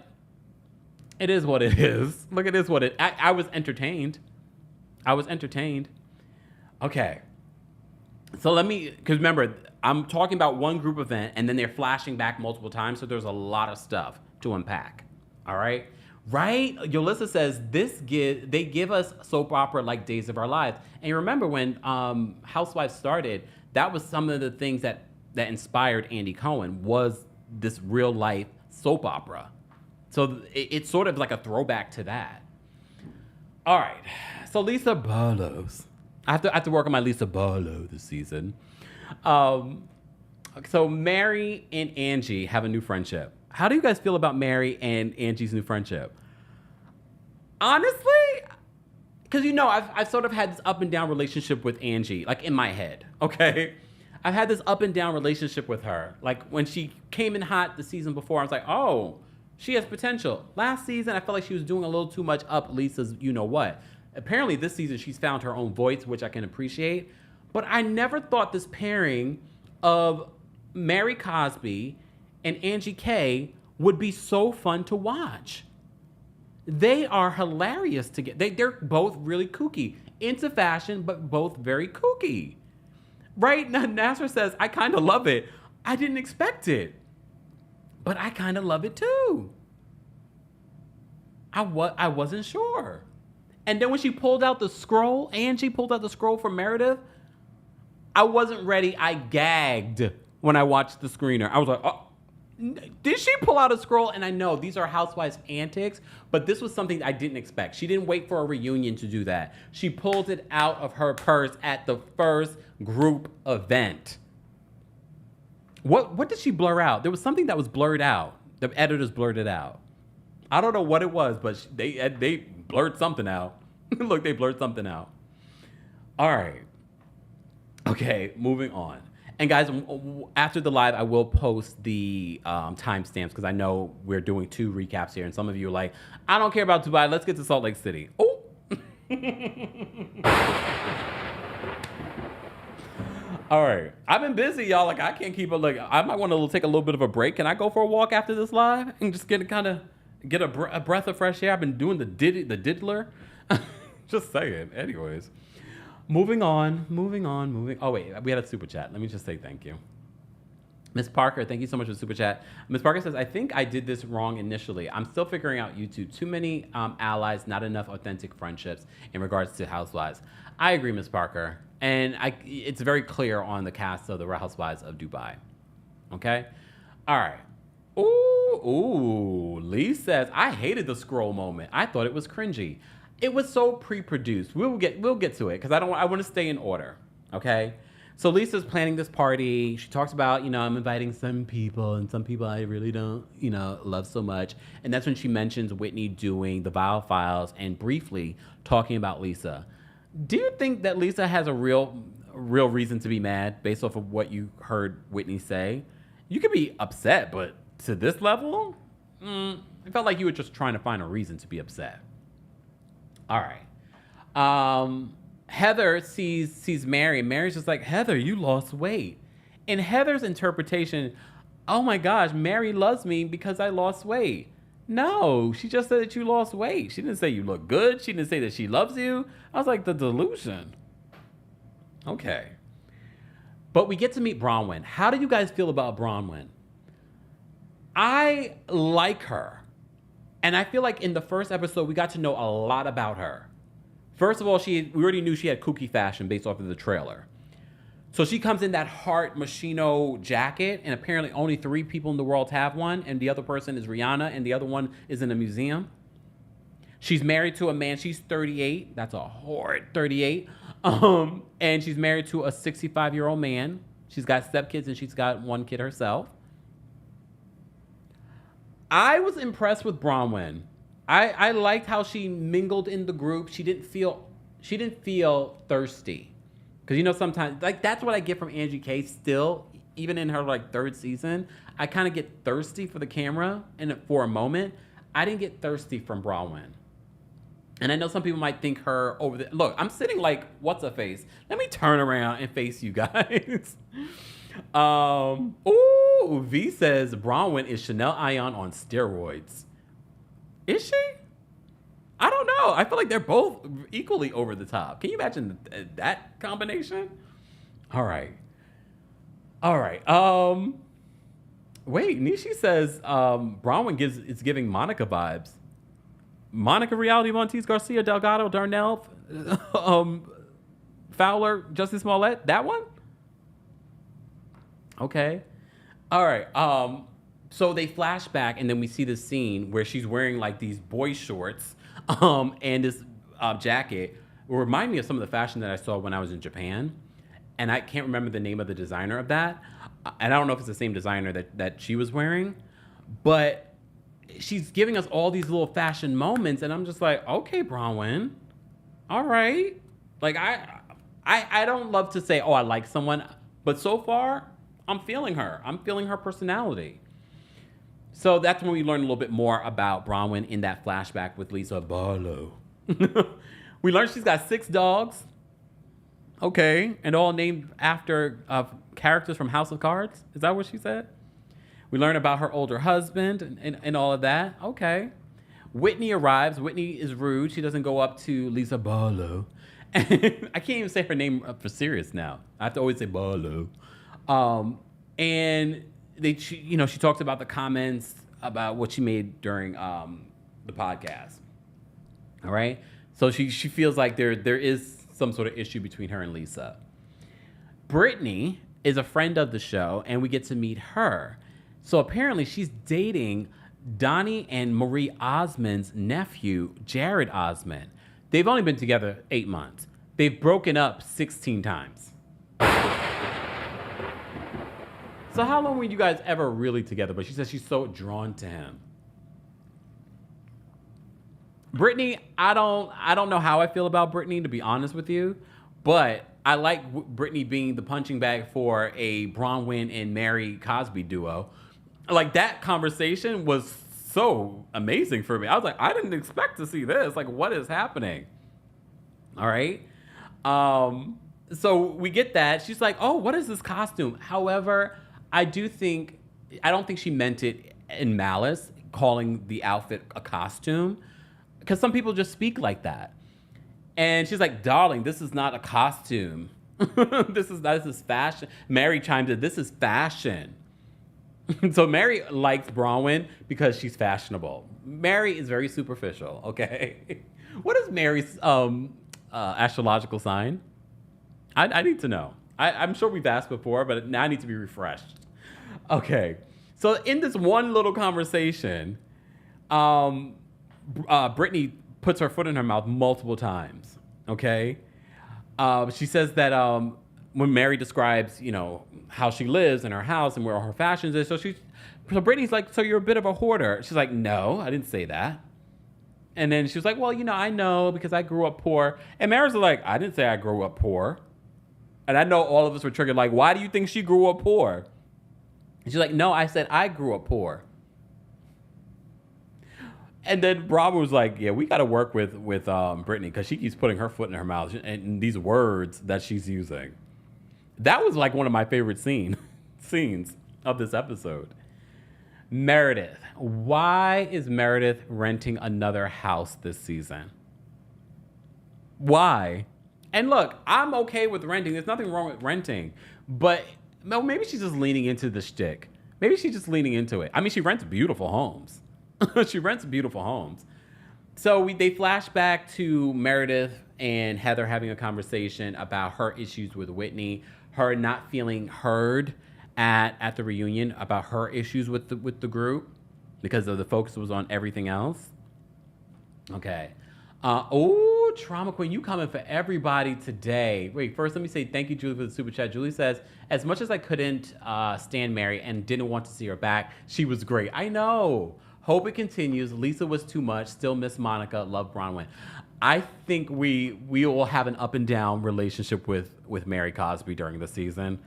it is what it is. Look, it is what it. I was entertained. Okay. So because remember, I'm talking about one group event, and then they're flashing back multiple times, so there's a lot of stuff to unpack. All right? Right? Yolissa says, they give us soap opera like Days of Our Lives. And you remember when Housewives started, that was some of the things that inspired Andy Cohen, was this real life soap opera. So it's sort of like a throwback to that. All right. So Lisa Barlow's. I have to work on my Lisa Barlow this season. So Mary and Angie have a new friendship. How do you guys feel about Mary and Angie's new friendship? Honestly, because I've sort of had this up and down relationship with Angie, like in my head, okay? I've had this up and down relationship with her. Like when she came in hot the season before, I was like, oh, she has potential. Last season, I felt like she was doing a little too much up Lisa's you-know-what. Apparently this season, she's found her own voice, which I can appreciate. But I never thought this pairing of Mary Cosby and Angie K would be so fun to watch. They are hilarious together. They're both really kooky. Into fashion, but both very kooky. Right? Now, Nasser says, I kind of love it. I didn't expect it. But I kind of love it too. I wasn't sure. And then when she pulled out the scroll, Angie pulled out the scroll for Meredith, I wasn't ready. I gagged when I watched the screener. I was like, oh, did she pull out a scroll? And I know these are Housewives antics, but this was something I didn't expect. She didn't wait for a reunion to do that. She pulled it out of her purse at the first group event. What did she blur out? There was something that was blurred out. The editors blurred it out. I don't know what it was, but they blurred something out. Look, they blurred something out. All right. Okay, moving on. And guys, after the live, I will post the timestamps because I know we're doing 2 recaps here. And some of you are like, I don't care about Dubai. Let's get to Salt Lake City. Oh. All right. I've been busy, y'all. Like, I can't keep it. Like, I might want to take a little bit of a break. Can I go for a walk after this live and just get a breath of fresh air? I've been doing the diddler. Just saying. Anyways. Moving on. Oh, wait. We had a super chat. Let me just say thank you. Miss Parker, thank you so much for the super chat. Miss Parker says, I think I did this wrong initially. I'm still figuring out YouTube. Too many allies, not enough authentic friendships in regards to Housewives. I agree, Miss Parker. And it's very clear on the cast of the Real Housewives of Dubai. Okay? All right. Ooh. Lee says, I hated the scroll moment. I thought it was cringy. It was so pre-produced. We'll get to it because I want to stay in order. Okay? So Lisa's planning this party. She talks about, I'm inviting some people and some people I really don't, love so much. And that's when she mentions Whitney doing the Vial Files and briefly talking about Lisa. Do you think that Lisa has a real reason to be mad based off of what you heard Whitney say? You could be upset, but to this level, it felt like you were just trying to find a reason to be upset. All right. Heather sees Mary. Mary's just like, Heather, you lost weight. In Heather's interpretation, oh my gosh, Mary loves me because I lost weight. No, she just said that you lost weight. She didn't say you look good. She didn't say that she loves you. I was like, the delusion. Okay. But we get to meet Bronwyn. How do you guys feel about Bronwyn? I like her. And I feel like in the first episode, we got to know a lot about her. First of all, we already knew she had kooky fashion based off of the trailer. So she comes in that heart Moschino jacket, and apparently only 3 people in the world have one, and the other person is Rihanna, and the other one is in a museum. She's married to a man. She's 38. That's a horrid 38. And she's married to a 65-year-old man. She's got stepkids, and she's got 1 kid herself. I was impressed with Bronwyn. I liked how she mingled in the group. She didn't feel thirsty. Because, you know, sometimes, like, that's what I get from Angie K still, even in her, like, 3rd season. I kind of get thirsty for the camera and for a moment. I didn't get thirsty from Bronwyn. And I know some people might think her over the... Look, I'm sitting like, what's her face? Let me turn around and face you guys. V says Bronwyn is Chanel Ayan on steroids. Is she? I don't know. I feel like they're both equally over the top. Can you imagine that combination? All right. Wait, Nishi says Bronwyn is giving Monica vibes. Monica Reality, Montiz, Garcia, Delgado, Darnell, Fowler, Justin Smollett. That one? Okay. All right. So they flash back, and then we see the scene where she's wearing like these boy shorts and this jacket. It reminded me of some of the fashion that I saw when I was in Japan. And I can't remember the name of the designer of that. And I don't know if it's the same designer that she was wearing. But she's giving us all these little fashion moments. And I'm just like, okay, Bronwyn. All right. Like, I don't love to say, oh, I like someone. But so far, I'm feeling her. I'm feeling her personality. So that's when we learn a little bit more about Bronwyn in that flashback with Lisa Barlow. We learned she's got 6 dogs. Okay. And all named after characters from House of Cards. Is that what she said? We learn about her older husband and all of that. Okay. Whitney arrives. Whitney is rude. She doesn't go up to Lisa Barlow. And I can't even say her name for serious now. I have to always say Barlow. And she talks about the comments about what she made during the podcast. All right. So she feels like there is some sort of issue between her and Lisa. Brittany is a friend of the show, and we get to meet her. So apparently she's dating Donnie and Marie Osmond's nephew, Jared Osmond. They've only been together 8 months. They've broken up 16 times. So how long were you guys ever really together? But she says she's so drawn to him. Brittany, I don't know how I feel about Brittany, to be honest with you. But I like Brittany being the punching bag for a Bronwyn and Mary Cosby duo. Like, that conversation was so amazing for me. I was like, I didn't expect to see this. Like, what is happening? All right. So we get that. She's like, oh, what is this costume? However, I don't think she meant it in malice, calling the outfit a costume, because some people just speak like that. And she's like, darling, this is not a costume. This is fashion. Mary chimed in, this is fashion. So Mary likes Bronwyn because she's fashionable. Mary is very superficial, okay? What is Mary's astrological sign? I need to know. I'm sure we've asked before, but now I need to be refreshed. Okay. So in this one little conversation, Brittany puts her foot in her mouth multiple times, okay? She says that when Mary describes, how she lives in her house and where all her fashions is, so Brittany's like, so you're a bit of a hoarder. She's like, no, I didn't say that. And then she was like, well, I know because I grew up poor. And Mary's like, I didn't say I grew up poor. And I know all of us were triggered, like, why do you think she grew up poor? And she's like, no, I said I grew up poor. And then Rob was like, yeah, we got to work with Brittany because she keeps putting her foot in her mouth and these words that she's using. That was like one of my favorite scenes of this episode. Meredith. Why is Meredith renting another house this season? Why? And look, I'm okay with renting. There's nothing wrong with renting. But maybe she's just leaning into the shtick. Maybe she's just leaning into it. I mean, she rents beautiful homes. She rents beautiful homes. So they flash back to Meredith and Heather having a conversation about her issues with Whitney, her not feeling heard at the reunion about her issues with the group because of the focus was on everything else. Okay. Trauma Queen, you coming for everybody today. Wait, first let me say thank you, Julie, for the super chat. Julie says, as much as I couldn't stand Mary and didn't want to see her back, she was great. I know. Hope it continues. Lisa was too much. Still miss Monica. Love Bronwyn. I think we will have an up and down relationship with Mary Cosby during the season.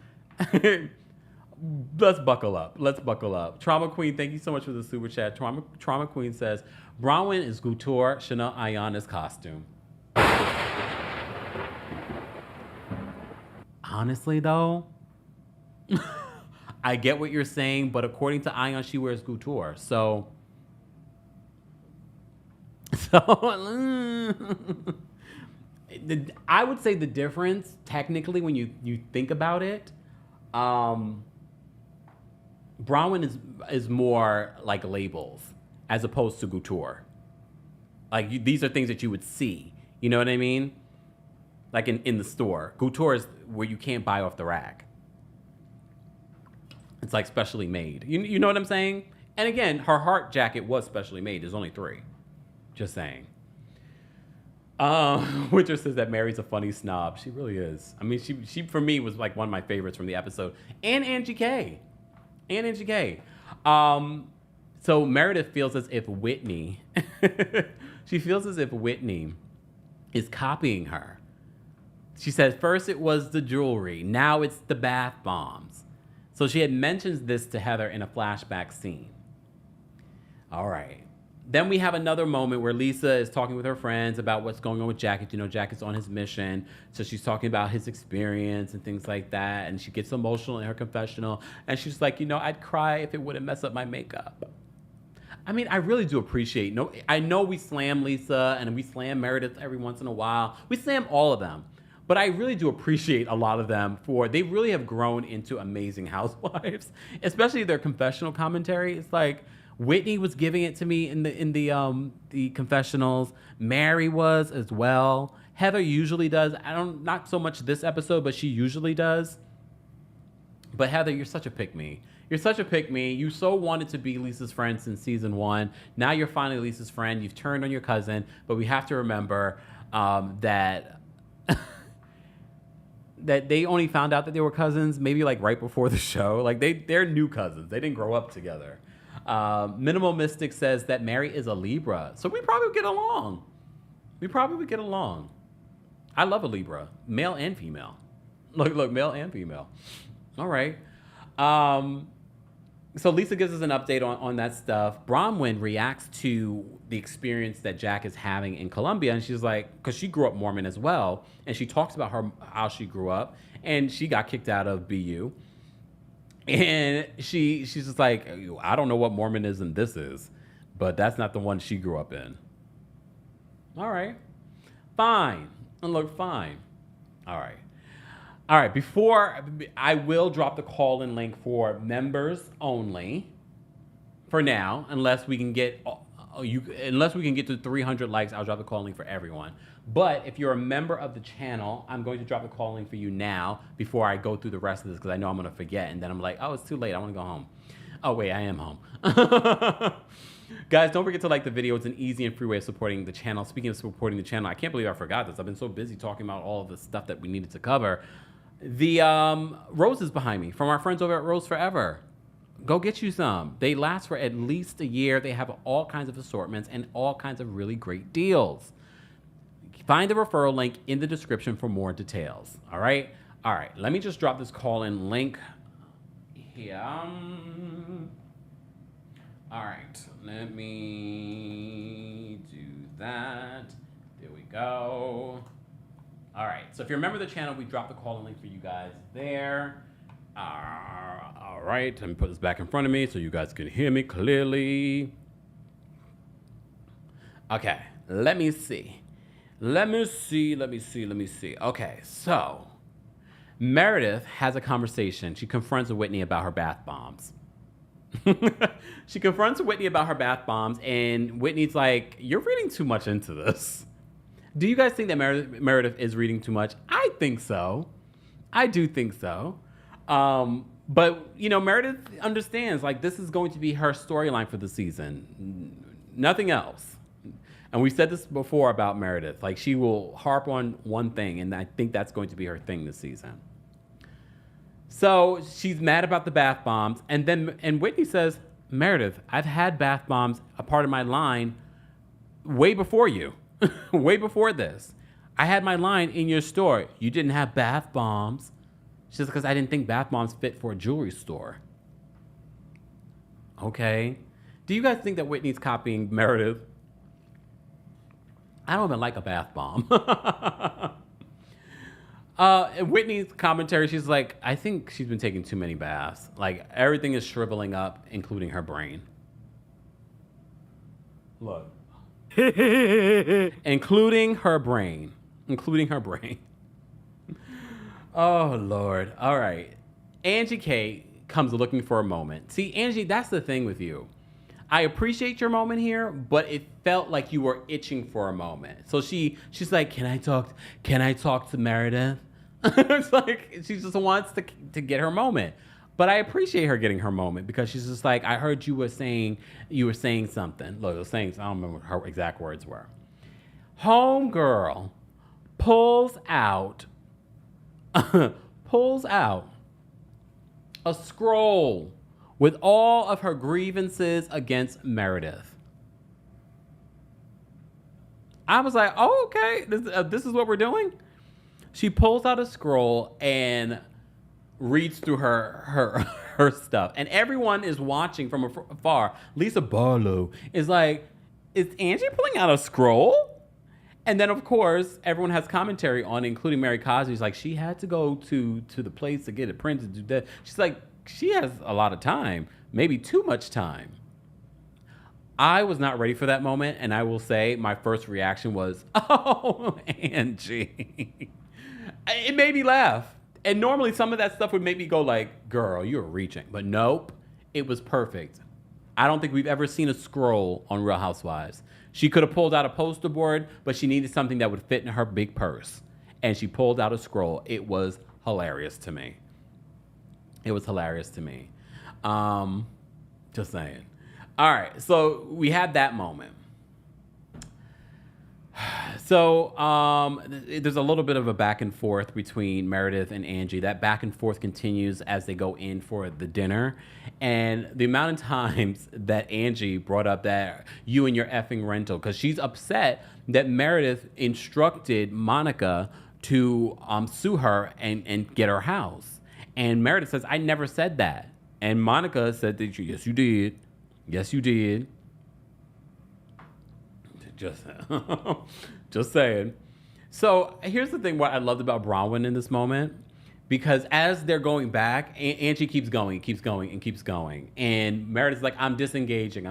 Let's buckle up. Let's buckle up. Trauma Queen, thank you so much for the super chat. Trauma Queen says, Bronwyn is Couture, Chanel Ayan is costume. Honestly, though, I get what you're saying, but according to Ayan, she wears Couture. So I would say the difference, technically, when you think about it, Bronwyn is more like labels as opposed to Couture. Like these are things that you would see. You know what I mean? Like in the store. Couture is where you can't buy off the rack. It's like specially made. You know what I'm saying? And again, her heart jacket was specially made. There's only 3. Just saying. Winter says that Mary's a funny snob. She really is. I mean, she for me was like one of my favorites from the episode. And Angie K. So Meredith feels as if Whitney, she feels as if Whitney is copying her. She said first it was the jewelry, now it's the bath bombs. So she had mentioned this to Heather in a flashback scene. All right. Then we have another moment where Lisa is talking with her friends about what's going on with Jacket. You know, Jacket's on his mission. So she's talking about his experience and things like that. And she gets emotional in her confessional. And she's like, you know, I'd cry if it wouldn't mess up my makeup. I mean, I really do appreciate, I know we slam Lisa and we slam Meredith every once in a while. We slam all of them. But I really do appreciate a lot of them they really have grown into amazing housewives, especially their confessional commentary. It's like, Whitney was giving it to me in the confessionals. Mary was as well. Heather usually does. Not so much this episode, but she usually does. But Heather, you're such a pick-me. You're such a pick-me. You so wanted to be Lisa's friend since season 1. Now you're finally Lisa's friend. You've turned on your cousin, but we have to remember that that they only found out that they were cousins maybe like right before the show. Like they're new cousins. They didn't grow up together. Minimal Mystic says that Mary is a Libra. So we probably would get along. I love a Libra, male and female. Look, male and female. All right. So Lisa gives us an update on that stuff. Bronwyn reacts to the experience that Jack is having in Colombia. And she's like, because she grew up Mormon as well. And she talks about how she grew up. And she got kicked out of BU. And she's just like, I don't know what Mormonism this is, but that's not the one she grew up in. All right. Fine. And look, fine. All right. Before I will drop the call-in link for members only for now, unless we can get to 300 likes, I'll drop the call link for everyone. But if you're a member of the channel, I'm going to drop the call link for you now before I go through the rest of this because I know I'm going to forget. And then I'm like, oh, it's too late. I want to go home. Oh, wait, I am home. Guys, don't forget to like the video. It's an easy and free way of supporting the channel. Speaking of supporting the channel, I can't believe I forgot this. I've been so busy talking about all of the stuff that we needed to cover. The roses behind me from our friends over at Rose Forever. Go get you some. They last for at least a year. They have all kinds of assortments and all kinds of really great deals. Find the referral link in the description for more details. All right. Let me just drop this call-in link here. All right. Let me do that. There we go. All right. So if you're a member of the channel, we dropped the call-in link for you guys there. All right. Let me put this back in front of me so you guys can hear me clearly. Okay. Let me see. Okay, so Meredith has a conversation. She confronts Whitney about her bath bombs. And Whitney's like, you're reading too much into this. Do you guys think that Meredith is reading too much? I think so. I do think so. But, you know, Meredith understands, like, this is going to be her storyline for the season. Nothing else. And we said this before about Meredith. Like, she will harp on one thing, and I think that's going to be her thing this season. So she's mad about the bath bombs. And Whitney says, Meredith, I've had bath bombs, a part of my line, way before you. Way before this. I had my line in your store. You didn't have bath bombs. She says, because I didn't think bath bombs fit for a jewelry store. Okay. Do you guys think that Whitney's copying Meredith? I don't even like a bath bomb. Whitney's commentary, she's like, I think she's been taking too many baths. Like, everything is shriveling up, including her brain. Look. Including her brain. Including her brain. Oh, Lord. All right. Angie K comes looking for a moment. See, Angie, that's the thing with you. I appreciate your moment here, but it felt like you were itching for a moment. So she's like, can I talk to Meredith? It's like she just wants to get her moment. But I appreciate her getting her moment because she's just like, I heard you were saying something. Look, I was saying, I don't remember what her exact words were. Homegirl pulls out a scroll with all of her grievances against Meredith. I was like, oh, okay, this is what we're doing? She pulls out a scroll and reads through her stuff. And everyone is watching from afar. Lisa Barlow is like, is Angie pulling out a scroll? And then, of course, everyone has commentary on it, including Mary Cosby's like, she had to go to the place to get it printed. To do that. She's like, she has a lot of time, maybe too much time. I was not ready for that moment, and I will say my first reaction was, oh, Angie. It made me laugh. And normally some of that stuff would make me go like, girl, you're reaching. But nope, it was perfect. I don't think we've ever seen a scroll on Real Housewives. She could have pulled out a poster board, but she needed something that would fit in her big purse. And she pulled out a scroll. It was hilarious to me. It was hilarious to me. Just saying. All right, so we had that moment. So there's a little bit of a back and forth between Meredith and Angie. That back and forth continues as they go in for the dinner. And the amount of times that Angie brought up that you and your effing rental, because she's upset that Meredith instructed Monica to sue her and get her house. And Meredith says, I never said that. And Monica said that, yes, you did. Yes, you did. Just saying. So here's the thing, what I loved about Bronwyn in this moment, because as they're going back, Angie keeps going. And Meredith's like, I'm disengaging.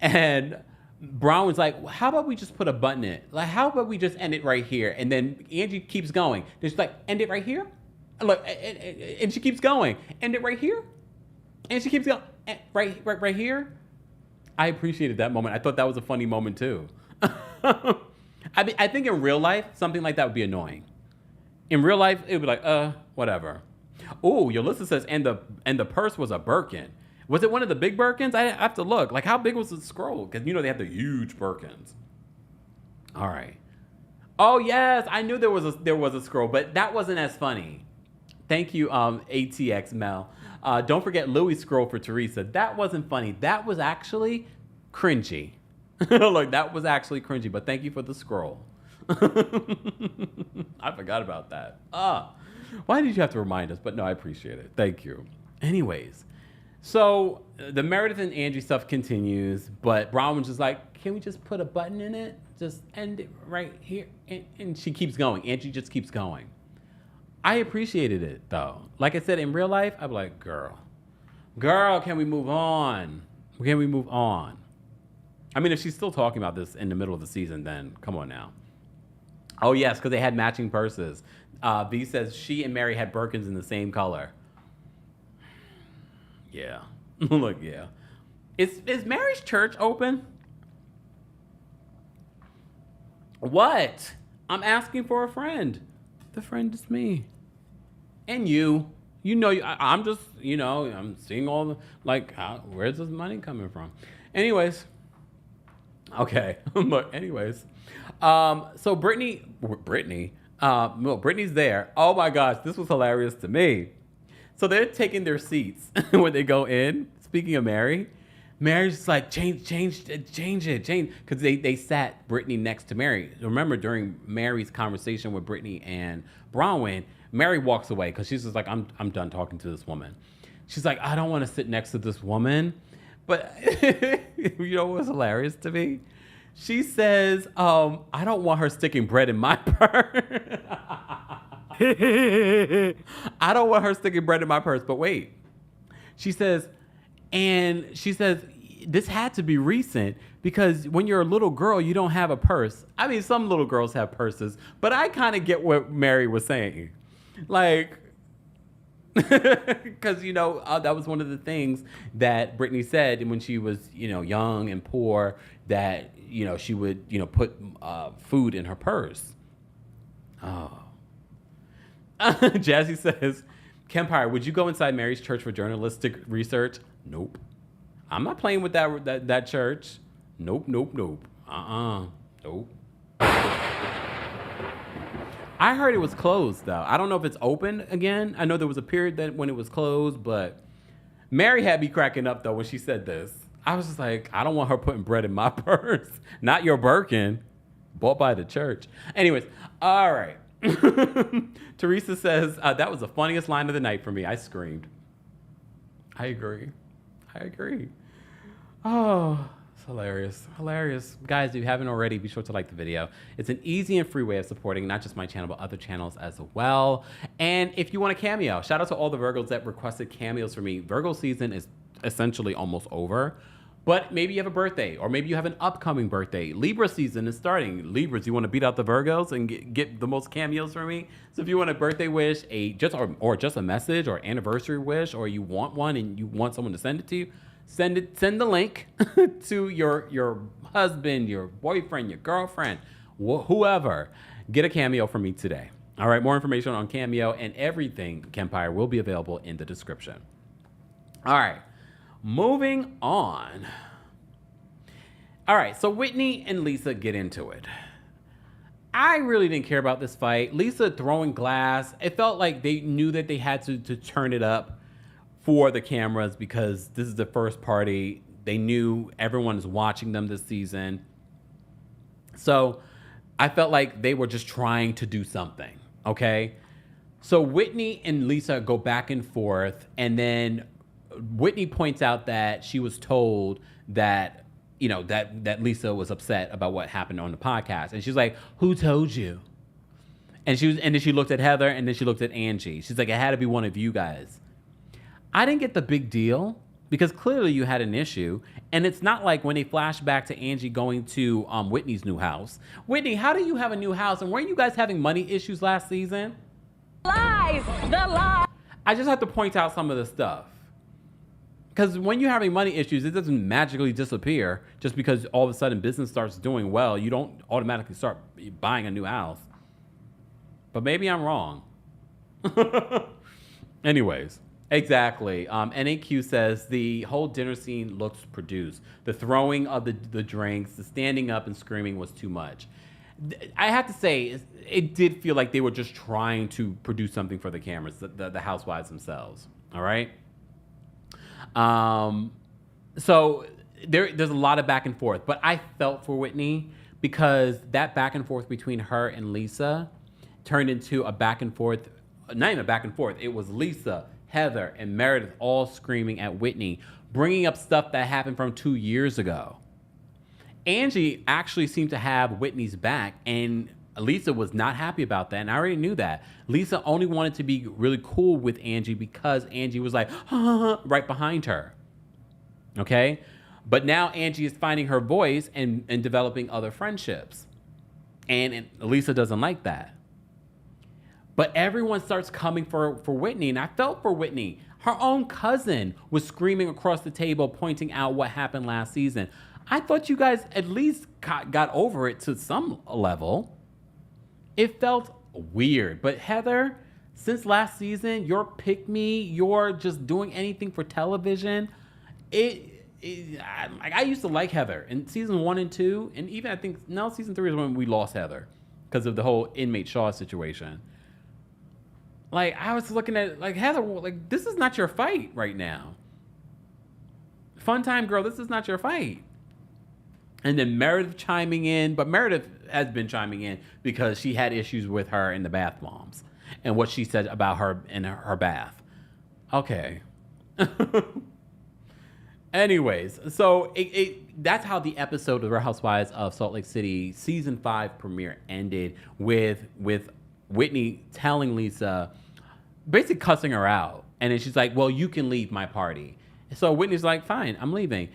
And Bronwyn's like, how about we just put a button in it? Like, how about we just end it right here? And then Angie keeps going. She's like, end it right here? Look, and she keeps going. End it right here? And she keeps going. Right here? I appreciated that moment. I thought that was a funny moment too. I think in real life, something like that would be annoying. In real life, it would be like, whatever. Oh, Yolissa says, and the purse was a Birkin. Was it one of the big Birkins? I have to look. Like, how big was the scroll? Because, you know, they have the huge Birkins. All right. Oh, yes. I knew there was a scroll, but that wasn't as funny. Thank you, ATX Mel. Don't forget Louis' scroll for Teresa. That wasn't funny. That was actually cringy. Like, that was actually cringy, but thank you for the scroll. I forgot about that. Why did you have to remind us? But no, I appreciate it. Thank you. Anyways, so the Meredith and Angie stuff continues, but Bronwyn's just like, can we just put a button in it? Just end it right here. And she keeps going. Angie just keeps going. I appreciated it, though. Like I said, in real life, I'd be like, girl, can we move on? Can we move on? I mean, if she's still talking about this in the middle of the season, then come on now. Oh, yes, because they had matching purses. V says she and Mary had Birkins in the same color. Yeah. Look, yeah. Is Mary's church open? What? I'm asking for a friend. The friend is me. And you. You know, I'm just, I'm seeing all the, where's this money coming from? Anyways. Okay. But anyways. So Brittany's there. Oh my gosh, this was hilarious to me. So they're taking their seats when they go in. Speaking of Mary's just like, change it. Because they sat Brittany next to Mary. Remember, during Mary's conversation with Brittany and Bronwyn, Mary walks away because she's just like, I'm done talking to this woman. She's like, I don't want to sit next to this woman. But you know what's hilarious to me? She says, I don't want her sticking bread in my purse. I don't want her sticking bread in my purse. But wait. She says, this had to be recent because when you're a little girl, you don't have a purse. I mean, some little girls have purses, but I kind of get what Mary was saying. Like, because, that was one of the things that Brittany said when she was, young and poor, that, she would, put food in her purse. Oh. Jazzy says, Kempire, would you go inside Mary's church for journalistic research? Nope. I'm not playing with that church. Nope. Nope. I heard it was closed, though. I don't know if it's open again. I know there was a period when it was closed, but Mary had me cracking up, though, when she said this. I was just like, I don't want her putting bread in my purse. Not your Birkin. Bought by the church. Anyways, all right. Teresa says, that was the funniest line of the night for me. I screamed. I agree. Oh, it's hilarious. Guys, if you haven't already, be sure to like the video. It's an easy and free way of supporting not just my channel, but other channels as well. And if you want a cameo, shout out to all the Virgos that requested cameos for me. Virgo season is essentially almost over. But maybe you have a birthday, or maybe you have an upcoming birthday. Libra season is starting. Libras, you want to beat out the Virgos and get the most cameos from me? So if you want a birthday wish, or just a message, or anniversary wish, or you want one and you want someone to send it to you, send the link to your husband, your boyfriend, your girlfriend, whoever. Get a cameo from me today. All right, more information on Cameo and everything Kempire will be available in the description. All right. Moving on. All right, so Whitney and Lesa get into it. I really didn't care about this fight. Lesa throwing glass. It felt like they knew that they had to turn it up for the cameras because this is the first party. They knew everyone is watching them this season. So I felt like they were just trying to do something, okay? So Whitney and Lesa go back and forth, and then Whitney points out that she was told that, that Lesa was upset about what happened on the podcast. And she's like, who told you? And then she looked at Heather, and then she looked at Angie. She's like, it had to be one of you guys. I didn't get the big deal because clearly you had an issue. And it's not like when they flash back to Angie going to Whitney's new house. Whitney, how do you have a new house? And weren't you guys having money issues last season? Lies! The lie! I just have to point out some of the stuff. Because when you're having money issues, it doesn't magically disappear just because all of a sudden business starts doing well. You don't automatically start buying a new house. But maybe I'm wrong. Anyways, exactly. NAQ says the whole dinner scene looks produced. The throwing of the drinks, the standing up and screaming was too much. I have to say, it did feel like they were just trying to produce something for the cameras, the housewives themselves. All right? So there's a lot of back and forth, but I felt for Whitney because that back and forth between her and Lesa turned into a back and forth, not even a back and forth. It was Lesa, Heather, and Meredith all screaming at Whitney, bringing up stuff that happened from 2 years ago. Angie actually seemed to have Whitney's back, and Lesa was not happy about that, and I already knew that. Lesa only wanted to be really cool with Angie because Angie was like, right behind her. Okay? But now Angie is finding her voice and developing other friendships. And Lesa doesn't like that. But everyone starts coming for Whitney, and I felt for Whitney. Her own cousin was screaming across the table, pointing out what happened last season. I thought you guys at least got over it to some level. It felt weird. But Heather, since last season, you're pick me, you're just doing anything for television. I used to like Heather in season 1 and 2, and even I think now season 3 is when we lost Heather because of the whole inmate Shaw situation. Like, I was looking at like, Heather, like, this is not your fight right now. Fun time girl, this is not your fight. And then Meredith chiming in, but Meredith has been chiming in because she had issues with her in the bath bombs and what she said about her in her bath. Okay. Anyways, so that's how the episode of Real Housewives of Salt Lake City season 5 premiere ended with Whitney telling Lesa, basically cussing her out. And then she's like, well, you can leave my party. So Whitney's like, fine, I'm leaving.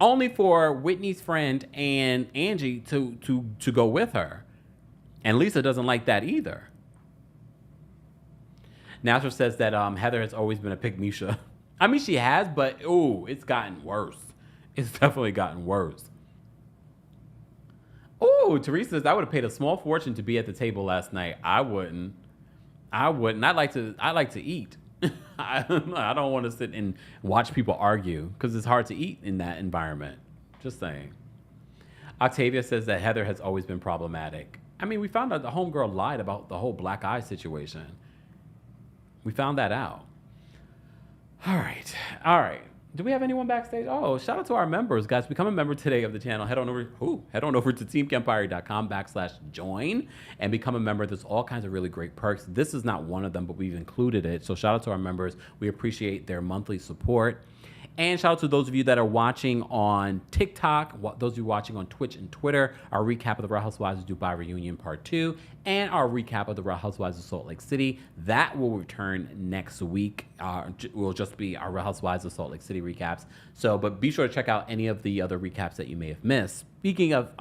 Only for Whitney's friend and Angie to go with her. And Lesa doesn't like that either. Nasser says that Heather has always been a pick-Misha. I mean, she has, but ooh, it's gotten worse. It's definitely gotten worse. Ooh, Teresa says, I would have paid a small fortune to be at the table last night. I wouldn't. I like to eat. I don't want to sit and watch people argue because it's hard to eat in that environment. Just saying. Octavia says that Heather has always been problematic. I mean, we found out the homegirl lied about the whole black eye situation. We found that out. All right. Do we have anyone backstage? Oh, shout out to our members, guys. Become a member today of the channel. Head on over to TheKempire.com/join and become a member. There's all kinds of really great perks. This is not one of them, but we've included it. So shout out to our members. We appreciate their monthly support. And shout out to those of you that are watching on TikTok, those of you watching on Twitch and Twitter, our recap of the Real Housewives of Dubai Reunion Part 2, and our recap of the Real Housewives of Salt Lake City. That will return next week. Will just be our Real Housewives of Salt Lake City recaps. But be sure to check out any of the other recaps that you may have missed. Speaking of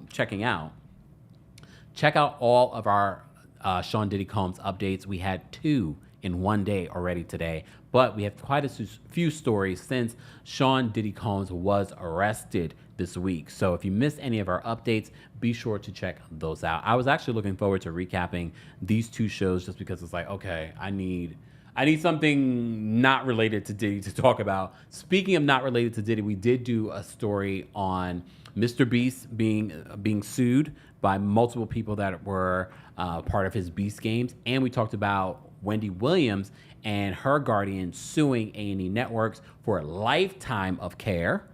checking out, check out all of our Sean Diddy Combs updates. We had 2 in one day already today, but we have quite a few stories since Sean Diddy Combs was arrested this week. So if you missed any of our updates, be sure to check those out. I was actually looking forward to recapping these 2 shows just because it's like, okay, I need something not related to Diddy to talk about. Speaking of not related to Diddy, we did do a story on Mr. Beast being sued by multiple people that were part of his Beast games, and we talked about Wendy Williams and her guardian suing A&E Networks for a lifetime of care.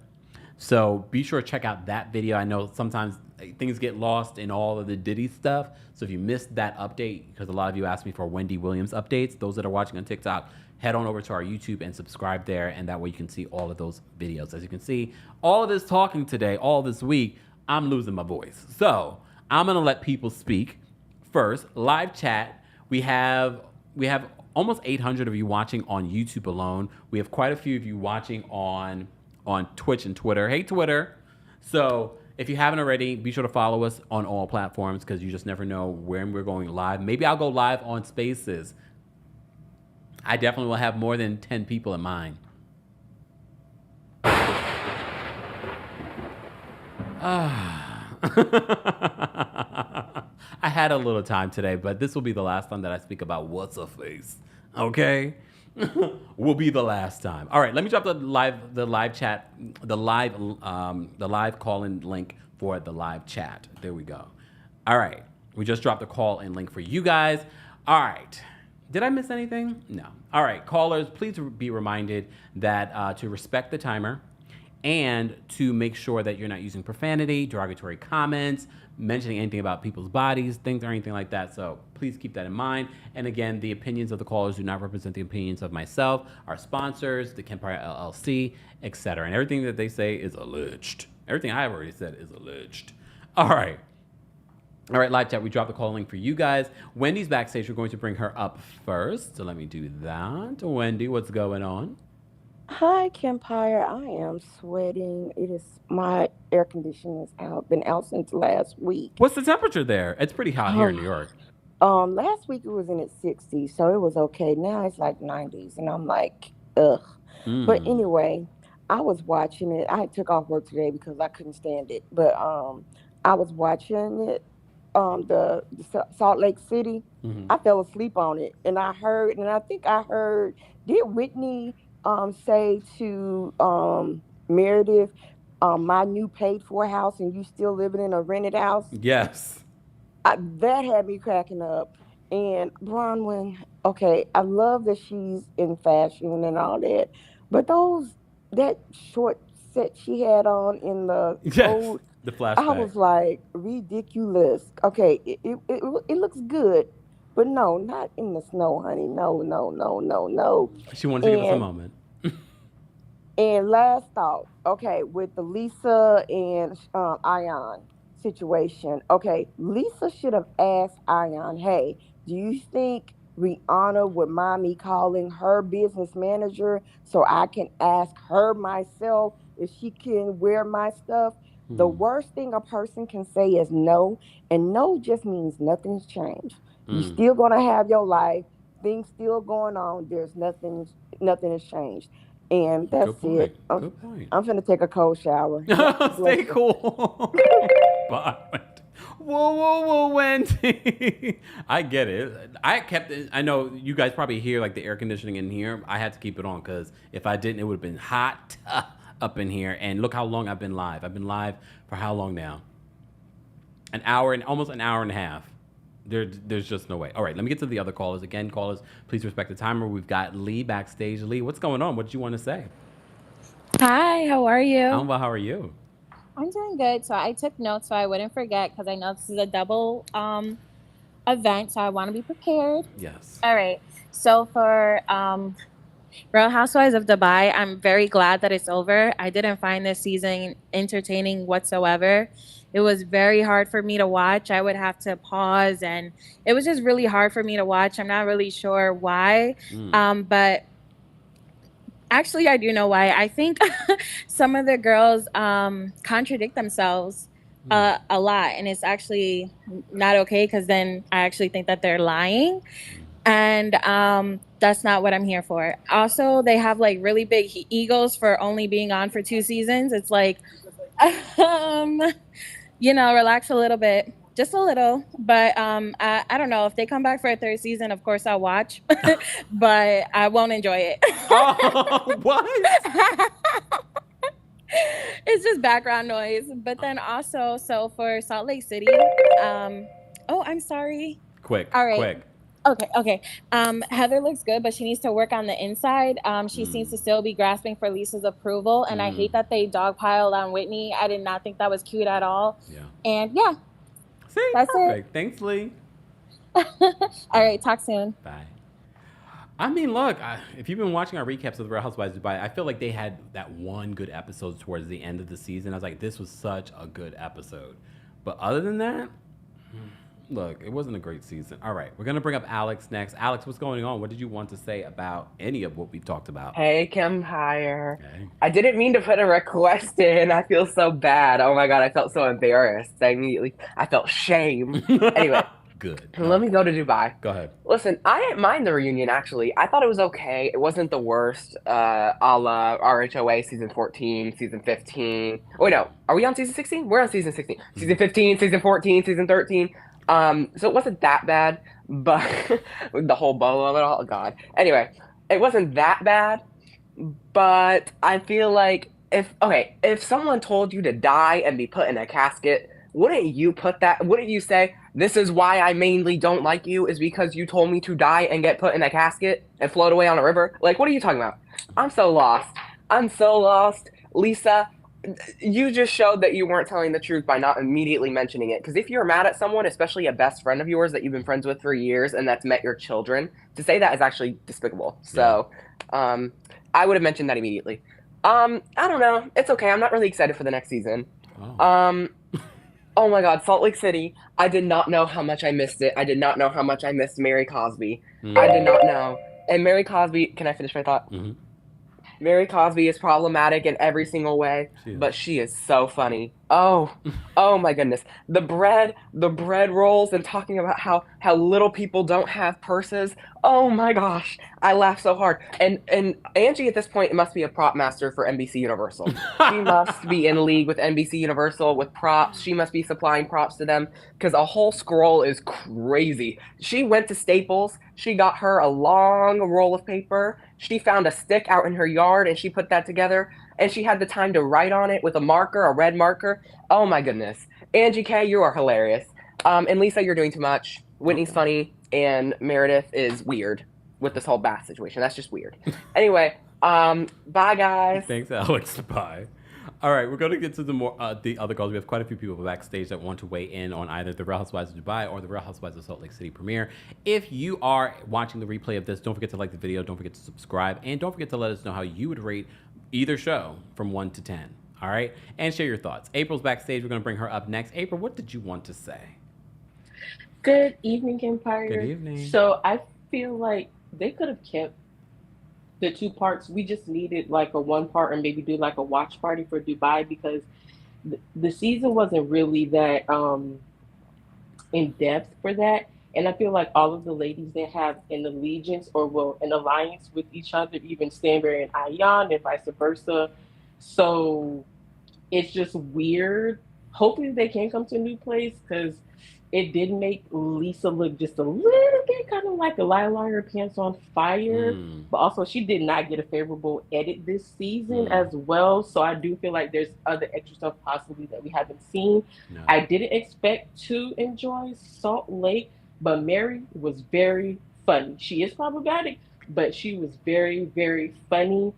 So be sure to check out that video. I know sometimes things get lost in all of the Diddy stuff. So if you missed that update, because a lot of you asked me for Wendy Williams updates, those that are watching on TikTok, head on over to our YouTube and subscribe there. And that way you can see all of those videos. As you can see, all of this talking today, all this week, I'm losing my voice. So I'm going to let people speak. First, live chat. We have almost 800 of you watching on YouTube alone. We have quite a few of you watching on Twitch and Twitter. Hey, Twitter. So if you haven't already, be sure to follow us on all platforms because you just never know when we're going live. Maybe I'll go live on Spaces. I definitely will have more than 10 people in mind. I had a little time today, but this will be the last time that I speak about what's a face. Okay? Will be the last time. All right, let me drop the live chat, the live call-in link for the live chat. There we go. All right, we just dropped the call-in link for you guys. All right. Did I miss anything? No. All right, callers, please be reminded that to respect the timer and to make sure that you're not using profanity, derogatory comments, mentioning anything about people's bodies, things or anything like that. So please keep that in mind. And again, the opinions of the callers do not represent the opinions of myself, our sponsors, TheKempire LLC, etc. And everything that they say is alleged. Everything I've already said is alleged. All right, live chat, we dropped the call link for you guys. Wendy's backstage. We're going to bring her up first. So let me do that. Wendy, what's going on? Hi, Kempire. I am sweating. My air conditioning is out. Been out since last week. What's the temperature there? It's pretty hot here in New York. Last week it was in its 60s, so it was okay. Now it's like 90s, and I'm like, ugh. But anyway, I was watching it. I took off work today because I couldn't stand it. But I was watching it. Salt Lake City. Hmm. I fell asleep on it, and I heard, and I think I heard. Did Whitney say to Meredith, "My new paid for house, and you still living in a rented house"? Yes. That had me cracking up. And Bronwyn, okay, I love that she's in fashion and all that, but that short set she had on in the Yes. cold, The I flashback. was like ridiculous. Okay, it looks good, but no, not in the snow, honey. No, no, no, no, no. She wanted to give us a And moment. and last thought, okay, with the Lisa and Ayan situation, okay, Lisa should have asked Ayan, hey, do you think Rihanna would mind me calling her business manager so I can ask her myself if she can wear my stuff? The Hmm. worst thing a person can say is no, and no just means nothing's changed. You Mm. still gonna have your life, things still going on. There's nothing has changed. And that's Good point. it. Good point. I'm finna take a cold shower. Bless Stay you. cool. Bye. Whoa, whoa, whoa, Wendy. I get it. I kept it. I know you guys probably hear like the air conditioning in here. I had to keep it on because if I didn't, it would have been hot up in here. And look how long I've been live. I've been live for how long now? An hour and almost an hour and a half. There's just no way. All right, let me get to the other callers. Again, callers, please respect the timer. We've got Lee backstage. Lee, what's going on? What did you want to say? Hi, how are you? Well, how are you? I'm doing good. So I took notes so I wouldn't forget because I know this is a double event, so I want to be prepared. Yes. All right. So for Real Housewives of Dubai, I'm very glad that it's over. I didn't find this season entertaining whatsoever. It was very hard for me to watch. I would have to pause, and it was just really hard for me to watch. I'm not really sure why, but actually, I do know why. I think some of the girls contradict themselves a lot, and it's actually not okay because then I actually think that they're lying, and that's not what I'm here for. Also, they have like really big egos for only being on for 2 seasons. It's like, um, relax a little bit. Just a little, but I don't know if they come back for a third season. Of course, I'll watch, but I won't enjoy it. Oh, what? It's just background noise. But then also, so for Salt Lake City, oh, I'm sorry. Quick, All right. quick. Okay. Heather looks good, but she needs to work on the inside. She seems to still be grasping for Lisa's approval, and I hate that they dogpiled on Whitney. I did not think that was cute at all. Yeah. And yeah, See, that's perfect. Thanks, Lee. All right, talk soon. Bye. I mean, look, if you've been watching our recaps of the Real Housewives of Dubai, I feel like they had that one good episode towards the end of the season. I was like, this was such a good episode. But other than that, look, it wasn't a great season. All right, we're going to bring up Alex next. Alex, what's going on? What did you want to say about any of what we've talked about? Hey, Kempire. Okay. I didn't mean to put a request in. I feel so bad. Oh my God, I felt so embarrassed. I felt shame. Anyway, Good. let me go to Dubai. Go ahead. Listen, I didn't mind the reunion, actually. I thought it was okay. It wasn't the worst, a la RHOA season 14, season 15. Oh, wait, no. Are we on season 16? We're on season 16. Season 15, season 14, season 13. So it wasn't that bad, but the whole bow of it all, God. Anyway, it wasn't that bad, but I feel like if someone told you to die and be put in a casket, wouldn't you say, this is why I mainly don't like you, is because you told me to die and get put in a casket and float away on a river? Like, what are you talking about? I'm so lost. Lisa, you just showed that you weren't telling the truth by not immediately mentioning it. Because if you're mad at someone, especially a best friend of yours that you've been friends with for years and that's met your children, to say that is actually despicable. So, I would have mentioned that immediately. I don't know. It's okay. I'm not really excited for the next season. Oh. Oh my God, Salt Lake City. I did not know how much I missed it. I did not know how much I missed Mary Cosby. I did not know. And Mary Cosby, can I finish my thought? Mary Cosby is problematic in every single way, but she is so funny. Oh my goodness. The bread rolls and talking about how little people don't have purses. Oh my gosh. I laugh so hard. And Angie at this point must be a prop master for NBC Universal. She must be in league with NBC Universal with props. She must be supplying props to them because a whole scroll is crazy. She went to Staples. She got her a long roll of paper. She found a stick out in her yard and she put that together and she had the time to write on it with a marker, a red marker. Oh my goodness. Angie K, you are hilarious. And Lesa, you're doing too much. Whitney's funny, and Meredith is weird with this whole bath situation. That's just weird. Anyway, bye guys. Thanks, Alex. Bye. All right, we're going to get to the other calls. We have quite a few people backstage that want to weigh in on either the Real Housewives of Dubai or the Real Housewives of Salt Lake City premiere. If you are watching the replay of this, don't forget to like the video, don't forget to subscribe, and don't forget to let us know how you would rate either show from 1 to 10. All right, and share your thoughts. April's backstage. We're going to bring her up next. April, what did you want to say? Good evening, Kempire. Good evening. So I feel like they could have kept the two parts. We just needed like a one part and maybe do like a watch party for Dubai because the season wasn't really that in depth for that. And I feel like all of the ladies that have an allegiance or well an alliance with each other, even Stanbury and Ayan and vice versa. So it's just weird. Hopefully they can come to a new place because it did make Lesa look just a little bit kind of like a liar pants on fire. But also she did not get a favorable edit this season as well. So I do feel like there's other extra stuff possibly that we haven't seen. No. I didn't expect to enjoy Salt Lake, but Mary was very funny. She is problematic, but she was very, very funny.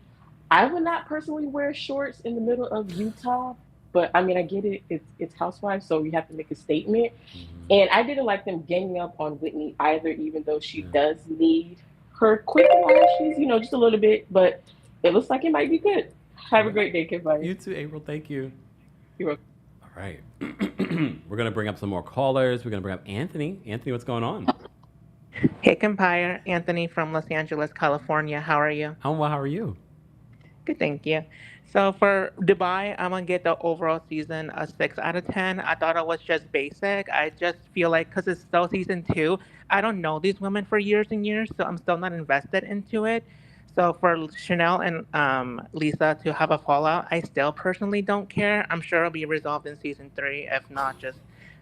I would not personally wear shorts in the middle of Utah, but I mean, I get it. It's Housewives, so we have to make a statement. And I didn't like them ganging up on Whitney either, even though she does need her quick lashes, just a little bit. But it looks like it might be good. Have a great day, Kempire. You too, April. Thank you. You're welcome. All right. We're going to bring up some more callers. We're going to bring up Anthony. Anthony, what's going on? Hey, Kempire. Anthony from Los Angeles, California. How are you? I'm well. How are you? Good, thank you. So for Dubai, I'm going to get the overall season a 6 out of 10. I thought it was just basic. I just feel like because it's still season 2, I don't know these women for years and years, so I'm still not invested into it. So for Chanel and Lesa to have a fallout, I still personally don't care. I'm sure it'll be resolved in season 3. If not,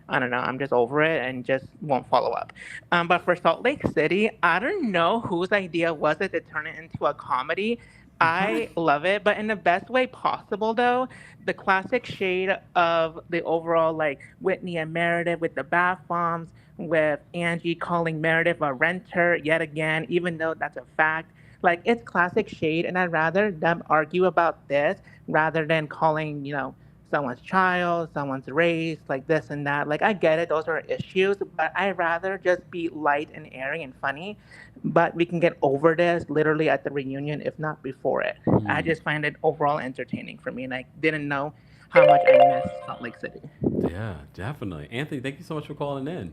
I don't know, I'm just over it and just won't follow up. But for Salt Lake City, I don't know whose idea was it to turn it into a comedy. I love it, but in the best way possible, though. The classic shade of the overall, like, Whitney and Meredith with the bath bombs, with Angie calling Meredith a renter yet again, even though that's a fact. Like, it's classic shade, and I'd rather them argue about this rather than calling, someone's child, someone's race, like this and that. Like, I get it, those are issues, but I'd rather just be light and airy and funny. But we can get over this literally at the reunion, if not before it. I just find it overall entertaining for me, and I didn't know how much I missed Salt Lake City. Yeah, definitely. Anthony, thank you so much for calling in.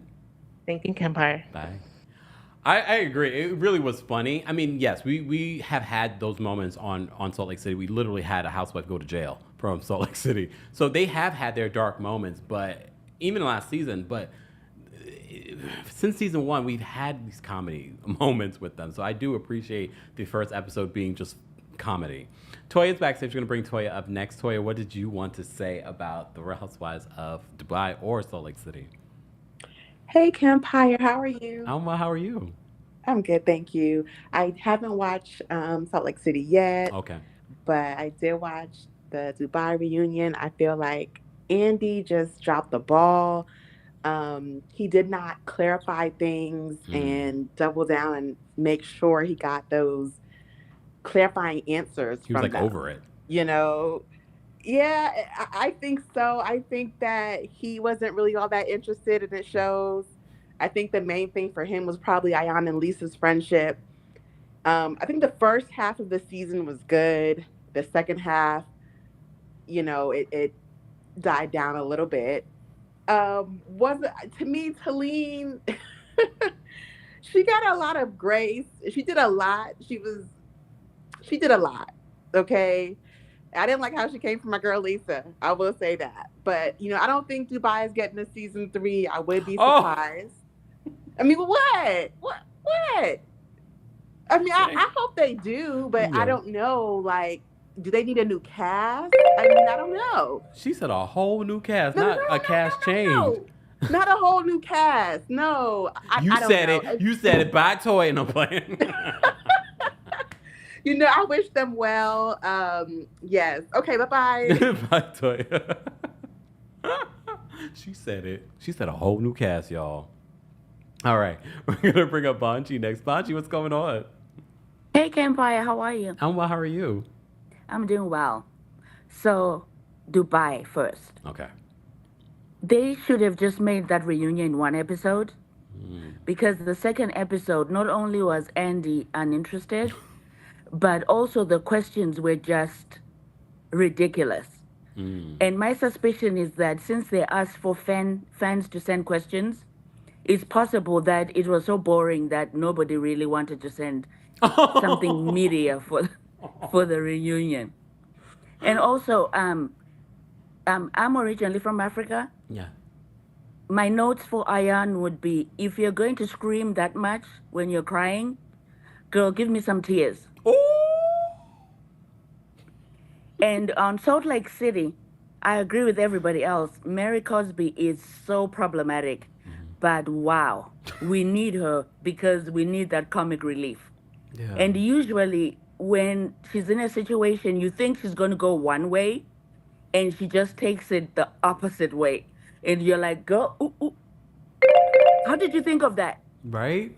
Thank you, Kempire. Bye. I agree. It really was funny. I mean, yes, we have had those moments on Salt Lake City. We literally had a housewife go to jail from Salt Lake City. So they have had their dark moments, but even last season, but since season 1, we've had these comedy moments with them. So I do appreciate the first episode being just comedy. Toya's backstage. We're going to bring Toya up next. Toya, what did you want to say about the Real Housewives of Dubai or Salt Lake City? Hey, Kempire, how are you? I'm well. How are you? I'm good, thank you. I haven't watched Salt Lake City yet. Okay. But I did watch the Dubai reunion. I feel like Andy just dropped the ball. He did not clarify things and double down and make sure he got those clarifying answers He was from like them. over it. Yeah, I think so. I think that he wasn't really all that interested, and it shows. I think the main thing for him was probably Ayan and Lisa's friendship. I think the first half of the season was good. The second half, it died down a little bit. To me, Talene, she got a lot of grace. She did a lot. She did a lot. Okay. I didn't like how she came for my girl Lisa. I will say that. But, I don't think Dubai is getting a season 3. I would be surprised. I mean, what? What? I mean, I hope they do, but I don't know. Like, do they need a new cast? I mean, I don't know. She said a whole new cast, not a cast change. No. Not a whole new cast. No. I don't know. You said it. Buy toy and I'm playing. I wish them well. Yes. Okay, bye-bye. Buy toy. She said it. She said a whole new cast, y'all. All right. We're going to bring up Bonchi next. Bonchi, what's going on? Hey, Kempire, how are you? I'm well. How are you? I'm doing well. So, Dubai first. Okay. They should have just made that reunion in one episode. Because the second episode, not only was Andy uninterested, but also the questions were just ridiculous. And my suspicion is that since they asked for fans to send questions, it's possible that it was so boring that nobody really wanted to send something media for the reunion. And also, I'm originally from Africa. Yeah. My notes for Ayan would be, if you're going to scream that much when you're crying, girl, give me some tears. And on Salt Lake City, I agree with everybody else. Mary Cosby is so problematic. But wow, we need her because we need that comic relief. Yeah. And usually when she's in a situation, you think she's going to go one way, and she just takes it the opposite way. And you're like, girl, ooh. How did you think of that? Right?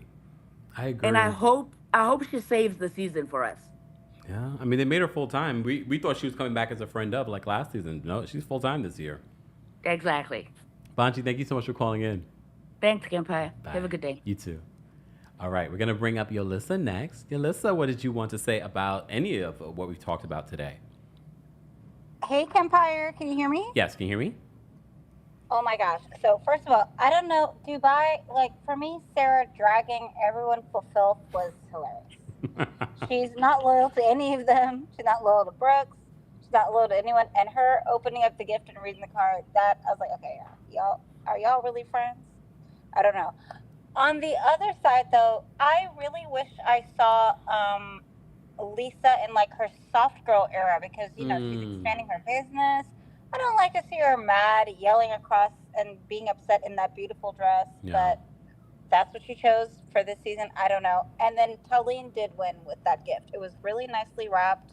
I agree. And I hope she saves the season for us. Yeah, I mean, they made her full-time. We thought she was coming back as a friend of, like last season. No, she's full-time this year. Exactly. Bonchi, thank you so much for calling in. Thanks, Kempire. Have a good day. You too. All right, we're going to bring up Yolissa next. Yolissa, what did you want to say about any of what we've talked about today? Hey, Kempire, can you hear me? Yes, can you hear me? Oh my gosh. So first of all, I don't know, Dubai, like for me, Sara dragging everyone for filth was hilarious. She's not loyal to any of them. She's not loyal to Brooks. She's not loyal to anyone. And her opening up the gift and reading the card, that I was like, okay, yeah, are y'all really friends? I don't know. On the other side, though, I really wish I saw Lisa in like her soft girl era because she's expanding her business. I don't like to see her mad, yelling across and being upset in that beautiful dress, but that's what she chose for this season. I don't know. And then Talene did win with that gift. It was really nicely wrapped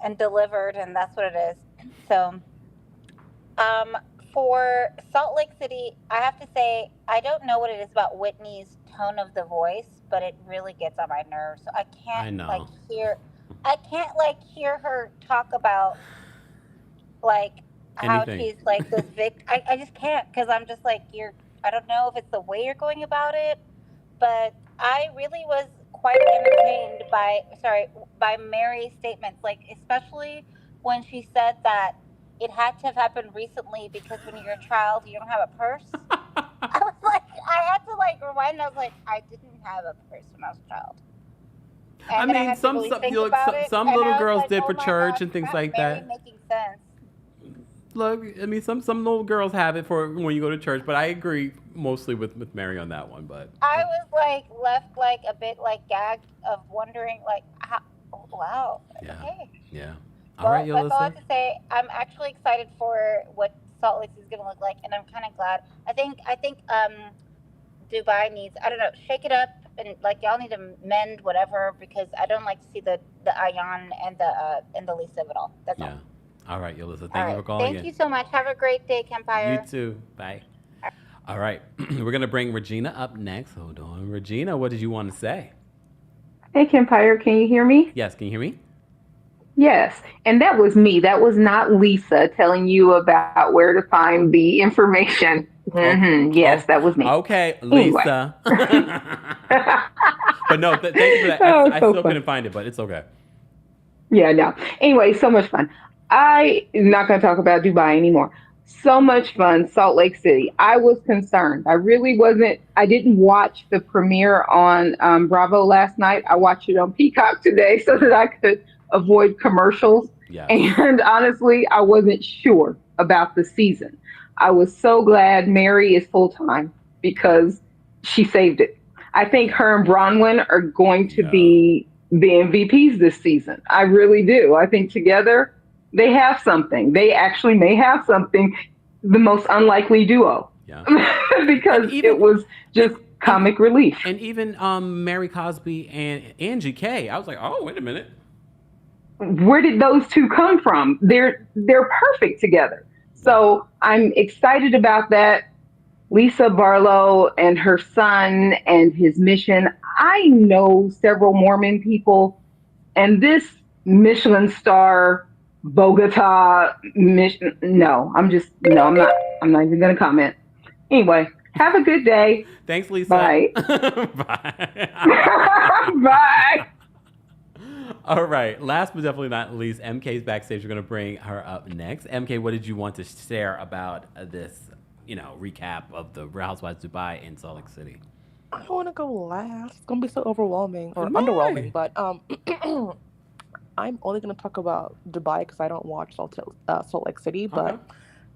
and delivered, and that's what it is. So, for Salt Lake City, I have to say, I don't know what it is about Whitney's tone of the voice, but it really gets on my nerves. So I can't hear her talk about like how she's like this victim. I just can't, because I'm just like, I don't know if it's the way you're going about it, but I really was quite entertained by Mary's statements, like especially when she said that it had to have happened recently because when you're a child, you don't have a purse. I was like, I had to like rewind. I was like, I didn't have a purse when I was a child. And I mean, some little girls did for church and things like that. Making sense. Look, I mean, some little girls have it for when you go to church, but I agree mostly with Mary on that one. But I was like left like a bit like gagged of wondering like, how, wow, okay. Yeah. All right, that's all I have to say. I'm actually excited for what Salt Lake is going to look like, and I'm kind of glad. I think Dubai needs, I don't know, shake it up, and like y'all need to mend whatever, because I don't like to see the Ayan and the Lesa of it all. That's all. All right, Yolissa, thank you for calling in. Thank you so much. Have a great day, Kempire. You too. Bye. All right, we're going to bring Regina up next. Hold on. Regina, what did you want to say? Hey, Kempire, can you hear me? Yes, can you hear me? Yes, and that was me. That was not Lisa telling you about where to find the information. Yes, that was me. Okay, Lisa. Anyway. But no, thank you for that. I still couldn't find it, but it's okay. Yeah, no. Anyway, so much fun. I am not going to talk about Dubai anymore. So much fun, Salt Lake City. I was concerned. I really wasn't. I didn't watch the premiere on Bravo last night. I watched it on Peacock today so that I could avoid commercials. Yes. And honestly, I wasn't sure about the season. I was so glad Mary is full time because she saved it. I think her and Bronwyn are going to Yeah. be the MVPs this season. I really do. I think together they have something. They actually may have something, the most unlikely duo. Yeah. Because even- it was just comic relief. And even Mary Cosby and Angie K. I was like, oh, wait a minute. Where did those two come from? They're perfect together. So I'm excited about that. Lisa Barlow and her son and his mission. I know several Mormon people, and this Michelin star Bogota mission. No, I'm not even going to comment. Anyway, have a good day. Thanks, Lisa. Bye. Bye. Bye. All right. Last but definitely not least, MK's backstage. We're going to bring her up next. MK, what did you want to share about this, recap of the Real Housewives of Dubai in Salt Lake City? I don't want to go last. It's gonna be so overwhelming or Why? underwhelming. But I'm only gonna talk about Dubai because I don't watch Salt Lake City. But Okay.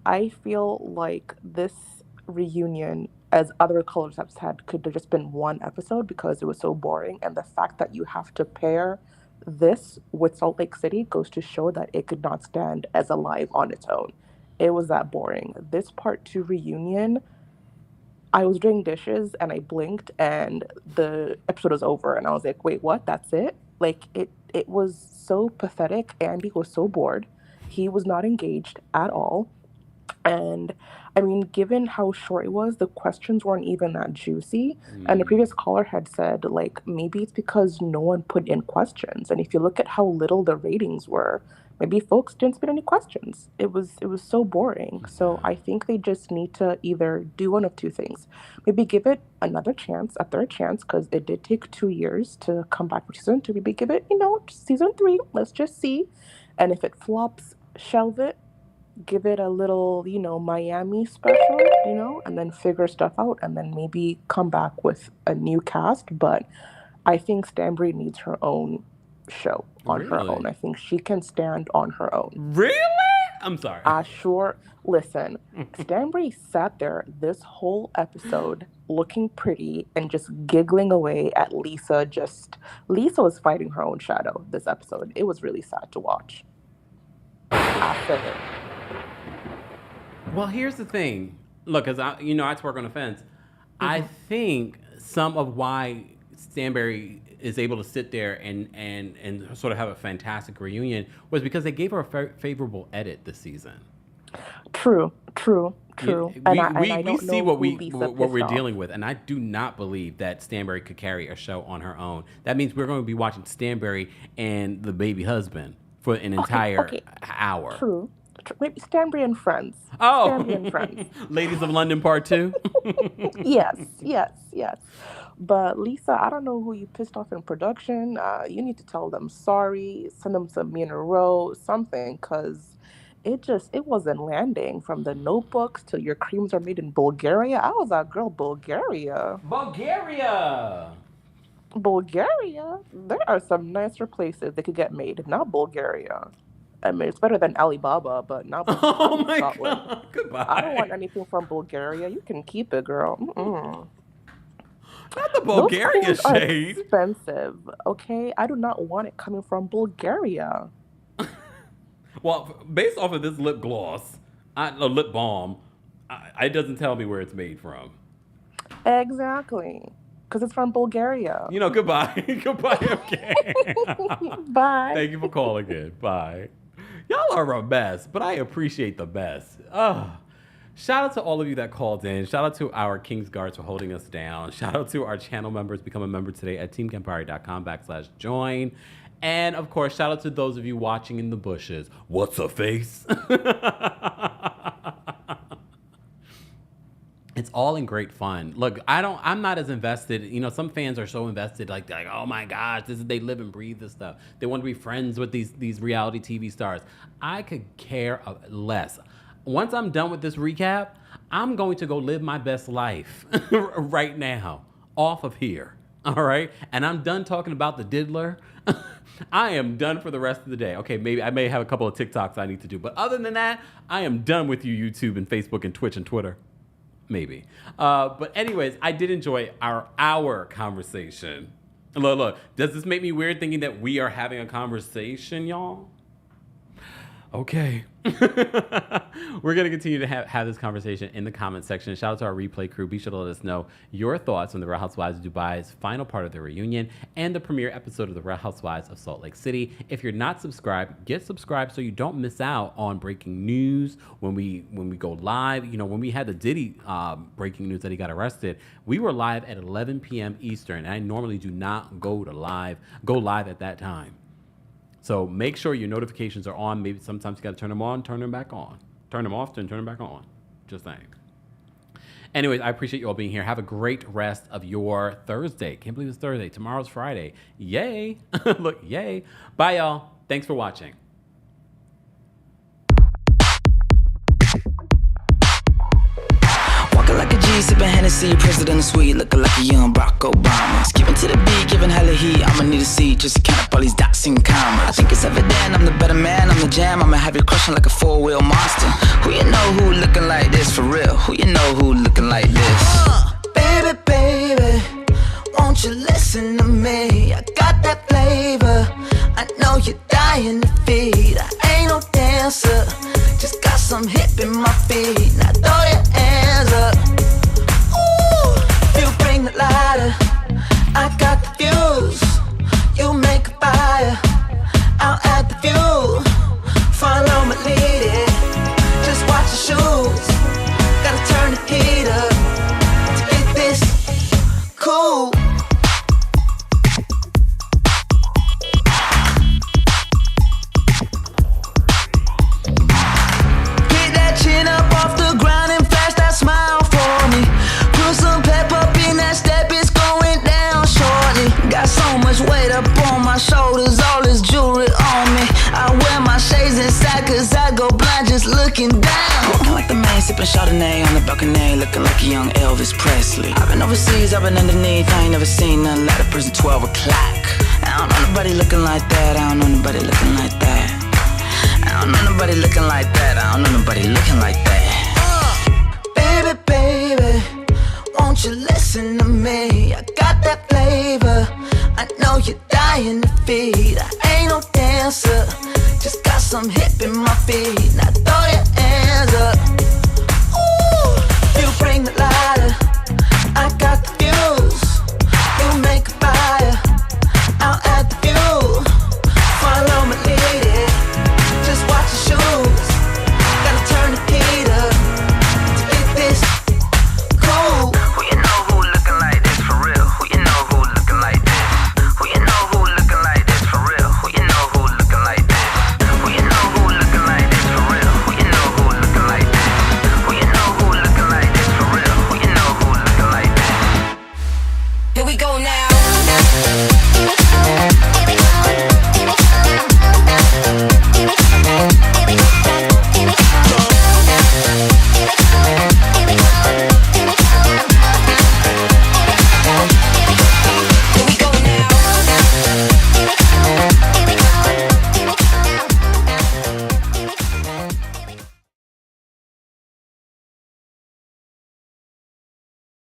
I feel like this reunion, as other colors have said, could have just been one episode because it was so boring. And the fact that you have to pair this with Salt Lake City goes to show that it could not stand as a live on its own. It was that boring. This part 2 reunion, I was doing dishes and I blinked and the episode was over and I was like, wait, what? That's it? Like it was so pathetic. Andy was so bored. He was not engaged at all. And I mean, given how short it was, the questions weren't even that juicy. And the previous caller had said, like, maybe it's because no one put in questions. And if you look at how little the ratings were, maybe folks didn't submit any questions. It was so boring. So I think they just need to either do one of two things. Maybe give it another chance, a third chance, because it did take 2 years to come back for season 2. Maybe give it, season 3. Let's just see. And if it flops, shelve it. Give it a little, Miami special, and then figure stuff out and then maybe come back with a new cast. But I think Stanbury needs her own show on her own. I think she can stand on her own. Really? I'm sorry. Sure. Listen, Stanbury sat there this whole episode looking pretty and just giggling away at Lisa. Lisa was fighting her own shadow this episode. It was really sad to watch. I said it. Well, here's the thing. Look, as I work on the fence. I think some of why Stanbury is able to sit there and sort of have a fantastic reunion was because they gave her a favorable edit this season. True. We see what we're dealing with, and I do not believe that Stanbury could carry a show on her own. That means we're going to be watching Stanbury and the baby husband for an entire hour. True. Maybe Stanbury and Friends. Oh, Stanbury and Friends. Ladies of London Part 2. Yes. But Lisa, I don't know who you pissed off in production. You need to tell them sorry, send them some me in a row, something, because it wasn't landing. From the notebooks to your creams are made in Bulgaria. I was like, girl, Bulgaria. There are some nicer places they could get made, not Bulgaria. I mean, it's better than Alibaba, but not Bulgaria. Oh my Scotland. God! Goodbye. I don't want anything from Bulgaria. You can keep it, girl. Not the Bulgaria Those clothes shade. are expensive, okay? I do not want it coming from Bulgaria. Well, based off of this lip gloss, lip balm, it doesn't tell me where it's made from. Exactly. Because it's from Bulgaria. Goodbye. Goodbye, okay. Bye. Thank you for calling in. Bye. Y'all are a mess, but I appreciate the best. Shout out to all of you that called in. Shout out to our King's Guards for holding us down. Shout out to our channel members. Become a member today at TheKempire.com/join. And of course, shout out to those of you watching in the bushes. What's a face? It's all in great fun. Look, I'm not as invested. Some fans are so invested, like oh my gosh, they live and breathe this stuff. They want to be friends with these reality TV stars. I could care less. Once I'm done with this recap, I'm going to go live my best life right now, off of here. All right. And I'm done talking about the diddler. I am done for the rest of the day. Okay, maybe I may have a couple of TikToks I need to do. But other than that, I am done with you, YouTube and Facebook and Twitch and Twitter. Maybe. But anyways, I did enjoy our conversation. Look. Does this make me weird thinking that we are having a conversation, y'all? Okay. We're going to continue to have this conversation in the comment section. Shout out to our replay crew. Be sure to let us know your thoughts on the Real Housewives of Dubai's final part of the reunion and the premiere episode of the Real Housewives of Salt Lake City. If you're not subscribed, get subscribed so you don't miss out on breaking news when we go live. You know, when we had the Diddy breaking news that he got arrested, we were live at 11 p.m. Eastern, and I normally do not go live at that time. So make sure your notifications are on. Maybe sometimes you got to turn them on, turn them back on. Turn them off, turn them back on. Just saying. Anyways, I appreciate you all being here. Have a great rest of your Thursday. Can't believe it's Thursday. Tomorrow's Friday. Yay. Look, yay. Bye, y'all. Thanks for watching. Like a G, sipping Hennessy, president suite, looking like a young Barack Obama. Skipping to the beat, giving hella heat. I'ma need a seat just to count up all these dots and commas. I think it's evident I'm the better man, I'm the jam. I'ma have you crushing like a four-wheel monster. Who you know who looking like this for real? Who you know who looking like this? Baby, won't you listen to me? I got that flavor. I know you're dying to feed. I ain't no dancer, just got some hip in my feet. Now throw your hands up. Ooh, you bring the lighter, I got the fuse. You make a fire, I'll add the fuel. Follow my lead, just watch the shoes. Gotta turn the heat up to get this cool. Weight up on my shoulders, all this jewelry on me. I wear my shades inside cause I go blind just looking down. Walking like the man, sipping Chardonnay on the balcony, looking like a young Elvis Presley. I've been overseas, I've been underneath, I ain't never seen nothing like a prison 12 o'clock. I don't know nobody looking like that, I don't know nobody looking like that. I don't know nobody looking like that, I don't know nobody looking like that. Baby, won't you listen to me? I got that flavor. I know you're dying to feed. I ain't no dancer, just got some hip in my feet. Now throw your hands up. Ooh, you bring the lighter, I got the fuse. You make a